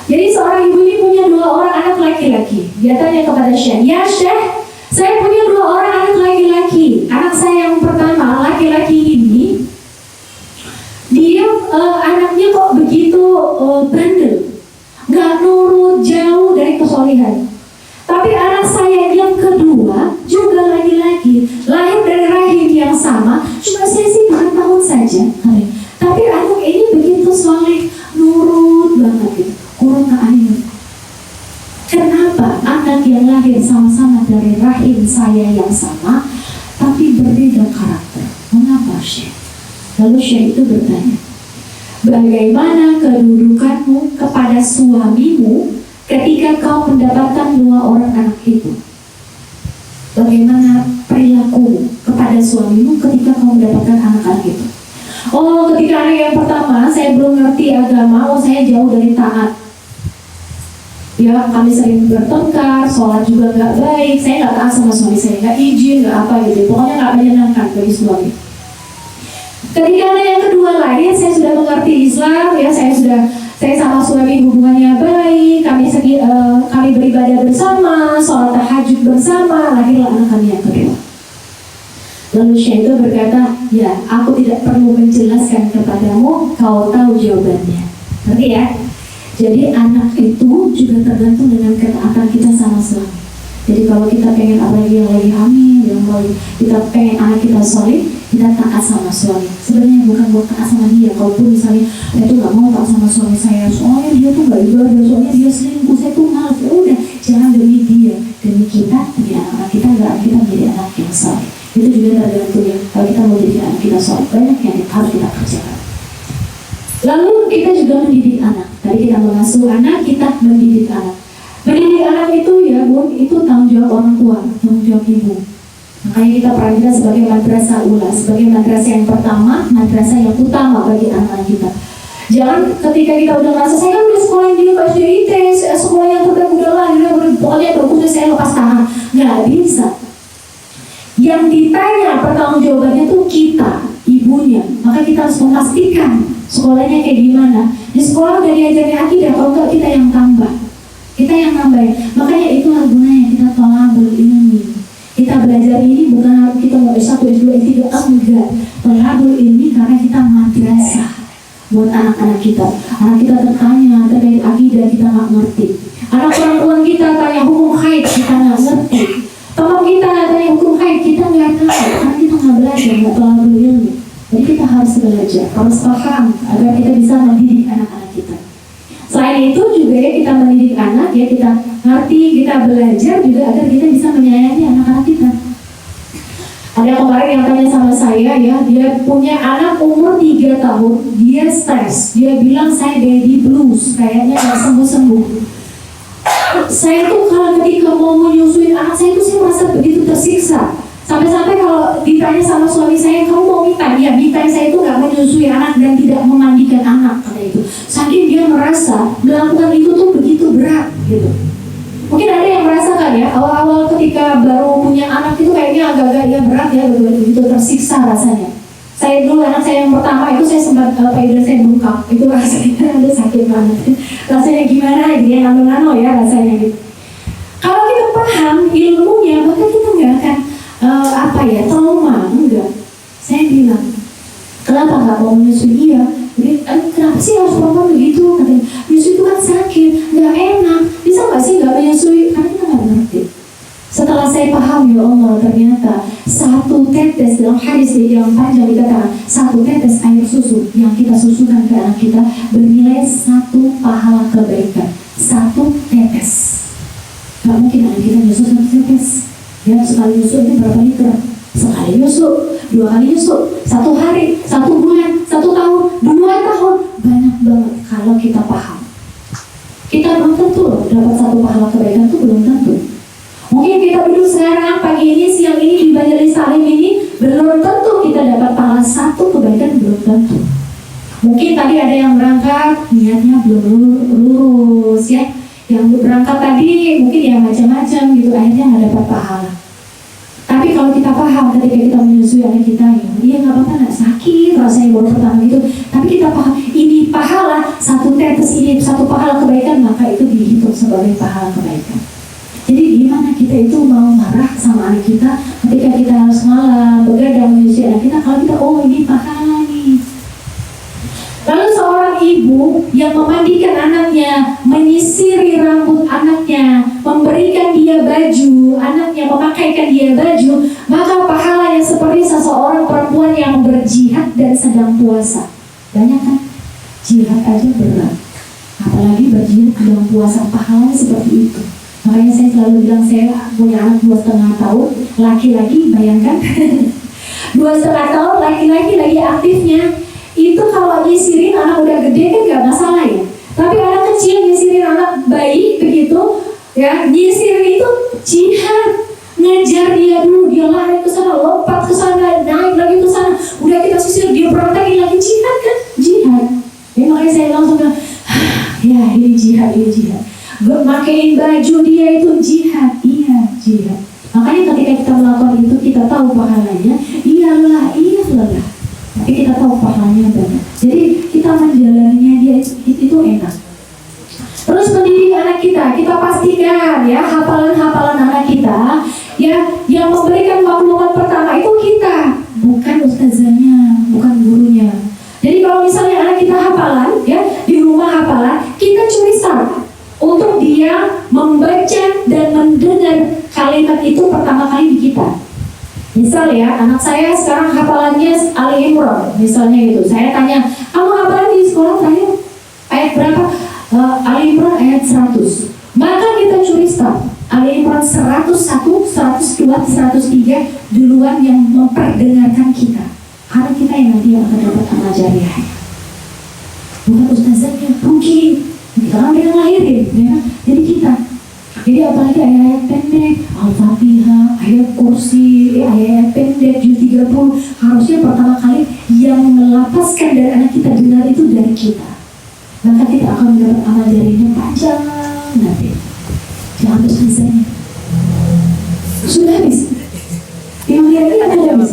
Jadi seorang ibu ini punya 2 orang anak laki-laki. Dia tanya kepada syekh, "Ya syekh, saya punya 2 orang anak laki-laki. Anak saya yang pertama, laki-laki ini, dia anaknya kok begitu bandel, nggak nurut, jauh dari kesolehan. Tapi anak saya yang kedua juga laki-laki, lahir dari rahim yang sama, cuma sih 2 tahun saja. Tapi anak ini begitu soleh, nurut banget gitu, kurang air. Kenapa anak yang lahir sama-sama dari rahim saya yang sama, tapi berbeda karakter? Mengapa Syekh?" Lalu Syekh itu bertanya, "Bagaimana kedudukanmu kepada suamimu ketika kau mendapatkan 2 orang anak itu? Bagaimana perilaku kepada suamimu ketika kau mendapatkan anak-anak itu?" "Oh, ketika anak yang pertama saya belum ngerti agama, saya jauh dari taat. Ya, kami sering bertengkar, sholat juga nggak baik, saya nggak taat sama suami saya, nggak izin, nggak apa gitu, pokoknya nggak menyenangkan bagi suami. Ketika anak yang kedua lahir, saya sudah mengerti Islam, ya saya sama suami hubungannya baik, kami beribadah bersama, sholat tahajud bersama, lahirlah anak kami yang kedua." Lalu Syekh itu berkata, "Ya, aku tidak perlu menjelaskan kepadamu, kau tahu jawabannya." Ngerti ya? Jadi anak itu juga tergantung dengan ketaatan kita sama suami. Jadi kalau kita pengen apalagi yang lagi hamil, kita pengen anak kita soleh, kita taat sama suami. Sebenarnya bukan buat taat sama dia. Kalaupun misalnya saya tuh nggak mau taat sama suami saya, soalnya dia tuh nggak ibadah, soalnya dia selingkuh, saya tuh malas. Ya udah, jangan demi dia, demi kita, demi anak-anak kita, agar kita menjadi anak yang soleh. Itu juga tergantung ya. Kalau kita mau jadi anak kita soleh, banyak yang harus kita kerjakan. Lalu kita juga mendidik anak. Tadi kita mengasuh anak, kita mendidik anak. Mendidik anak itu ya Bun, itu tanggung jawab orang tua, tanggung jawab ibu. Makanya kita perankan sebagai madrasah ula, sebagai madrasah yang pertama, madrasah yang utama bagi anak kita. Jangan ketika kita udah merasa saya kan udah sekolah di SDIT, sekolah yang terbaik udah lah, pokoknya bagusnya saya lepas tangan. Nggak bisa. Yang ditanya pertanggung jawabannya tuh kita, ibunya. Maka kita harus memastikan sekolahnya kayak gimana. Di sekolah udah diajarin akidah, kalau enggak kita yang tambah. Kita yang nambahin. Makanya itulah Kita belajar ini bukan harus kita mau S1, S2, S3, enggak. Thalabul ilmi karena kita madrasah buat anak-anak kita. Anak kita bertanya terkait akidah, kita nggak ngerti. Anak perempuan kita tanya hukum haid, kita nggak ngerti. Teman kita tanya hukum haid, kita nggak tahu karena kita nggak belajar, nggak thalabul ilmi. Jadi kita harus belajar, harus paham agar kita bisa mendidik anak-anak kita. Selain itu juga ya kita mendidik anak, ya kita ngerti, kita belajar juga agar kita bisa menyayangi anak-anak kita. Ada kemarin yang tanya sama saya ya, dia punya anak umur 3 tahun, dia stres, dia bilang saya baby blues, kayaknya nggak sembuh-sembuh. Saya tuh kalau ketika mau menyusuin anak saya tuh saya merasa begitu tersiksa. Sampai-sampai kalau ditanya sama suami saya, kamu mau minta? Ya, minta saya itu nggak menyusui anak dan tidak memandikan anak, kata itu. Saking dia merasa melakukan itu tuh begitu berat, gitu. Mungkin ada yang merasakan ya, awal-awal ketika baru punya anak itu kayaknya agak-agak ya berat ya, begitu tersiksa rasanya. Saya dulu anak saya yang pertama itu saya sempat payudara saya bengkak, itu rasanya ada sakit banget. Rasanya gimana? Dia nano-nano ya rasanya gitu. Kalau kita paham ilmunya, maka kita nggak akan trauma, enggak. Saya bilang, kenapa nggak mau menyusui dia? Kenapa sih harus perempuan begitu? Katanya, menyusui itu kan sakit, nggak enak. Bisa nggak sih nggak menyusui? Karena kita nggak ngerti. Setelah saya paham, ya Allah, ternyata 1 tetes dalam hadis yang panjang dikatakan 1 tetes air susu yang kita susukan ke anak kita bernilai 1 pahala kebaikan. 1 tetes. Nggak mungkin anak kita menyusui 1 tetes. Ya, sekali nyusu itu berapa liter? Sekali nyusu, 2 kali nyusu, 1 hari, 1 bulan, 1 tahun, 2 tahun, banyak banget kalau kita paham. Kita belum tentu loh dapat 1 pahala kebaikan itu belum tentu. Mungkin kita duduk sekarang pagi ini, siang ini di Majelis Salim ini belum tentu kita dapat pahala 1 kebaikan, belum tentu. Mungkin tadi ada yang berangkat niatnya belum lurus ya. Yang berangkat tadi mungkin ya macam-macam gitu, akhirnya nggak dapat pahala. Tapi kalau kita paham ketika kita menyusui anak kita, ya nggak apa-apa, nggak sakit rasanya baru pertama gitu. Tapi kita paham ini pahala 1 tetes, ini 1 pahala kebaikan, maka itu dihitung sebagai pahala kebaikan. Jadi gimana kita itu mau marah sama anak kita ketika kita harus malam begadang menyusui anak kita, kalau kita ini pahala nih. Lalu seorang ibu yang memandikan anaknya, menyisiri rambut anaknya, memberikan dia baju, anaknya memakaikan dia baju, maka pahala yang seperti seseorang perempuan yang berjihad dan sedang puasa. Banyak kan? Jihad aja berat, apalagi berjihad sedang puasa, pahalanya seperti itu. Makanya saya selalu bilang, saya punya anak 2,5 tahun, laki-laki, bayangkan 2,5 tahun, laki-laki lagi aktifnya. Itu kalau nyisirin anak udah gede kan gak masalah ya. Tapi anak kecil nyisirin anak bayi begitu ya, nyisirin itu jihad. Ngejar dia dulu, dia lari ke sana, lompat ke sana, naik lagi ke sana. Udah kita sisir, dia berontakin lagi, jihad kan? Jihad. Ya makanya saya langsung bilang, ya ini jihad, ini jihad. Makain baju dia itu jihad, iya jihad. Makanya ketika kita melakukan itu kita tahu pahalanya, iyalah. Tapi kita tahu pahalanya banyak. Jadi kita menjalaninya dia itu enak. Terus mendidik anak kita pastikan ya hafalan anak kita ya, yang memberikan maklumat pertama itu kita, bukan ustazahnya, bukan gurunya. Jadi kalau misalnya anak kita hafalan ya, di rumah hafalan, kita curi start untuk dia membaca dan mendengar kalimat itu pertama kali di kita. Misal ya, anak saya sekarang hafalannya Ali Imran, misalnya gitu. Saya tanya, kamu hafalan di sekolah terakhir ayat berapa? Ali Imran ayat 100. Maka kita curi start Ali Imran 101, 102, 103 duluan yang memperdengarkan kita. Karena kita yang nanti akan dapat amal jariah. Bukan ustazahnya, rugi. Kita kan yang lahirin, ya. Jadi kita. Jadi apalagi ayat-ayat pendek, Al-Fatihah, ayat kursi, ayat pendek, juz 30, harusnya pertama kali yang melapaskan dari anak kita dengar itu dari kita. Maka kita akan mendapat amal jariahnya panjang nanti. Jangan habis bisanya. Sudah habis. Yang lihat ini ada habis.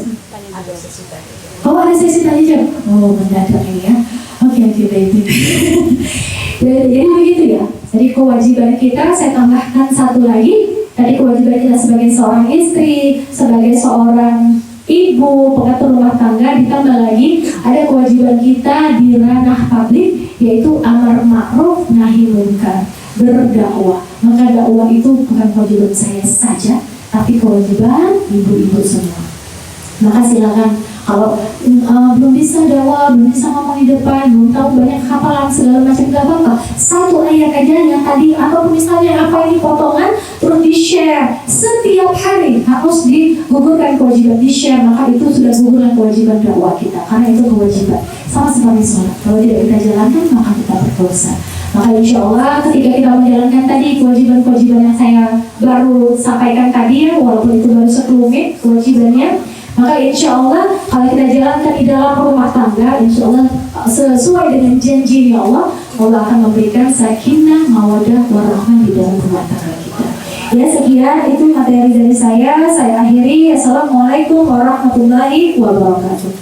Oh ada sesi tanya jawab. Oh mendadak ini ya. Oke baik. Jadi begitu ya. Jadi menjadi kewajiban kita, saya tambahkan satu lagi. Tadi kewajiban kita sebagai seorang istri, sebagai seorang ibu, pengatur rumah tangga, ditambah lagi ada kewajiban kita di ranah publik, yaitu amar ma'ruf nahi munkar, berdakwah. Maka dakwah itu bukan kewajiban saya saja, tapi kewajiban ibu-ibu semua. Maka silakan kalau belum bisa dakwah, belum bisa ngomong di depan, belum tahu banyak hafalan segala macam, gak apa-apa. Satu ayat aja yang tadi, atau misalnya apa ini potongan, terus di-share setiap hari, harus digugurkan kewajiban di-share. Maka itu sudah gugurkan kewajiban dakwah kita, karena itu kewajiban. Sama seperti sholat, kalau tidak kita jalankan maka kita berdosa. Maka insya Allah ketika kita menjalankan tadi kewajiban-kewajiban yang saya baru sampaikan tadi ya, walaupun itu baru sekelumit kewajibannya, maka insya Allah kalau kita jalankan di dalam rumah tangga, insya Allah sesuai dengan janji Allah, Allah akan memberikan sakinah, mawadah, warahmah di dalam rumah tangga kita. Ya, sekian itu materi dari saya akhiri. Assalamualaikum warahmatullahi wabarakatuh.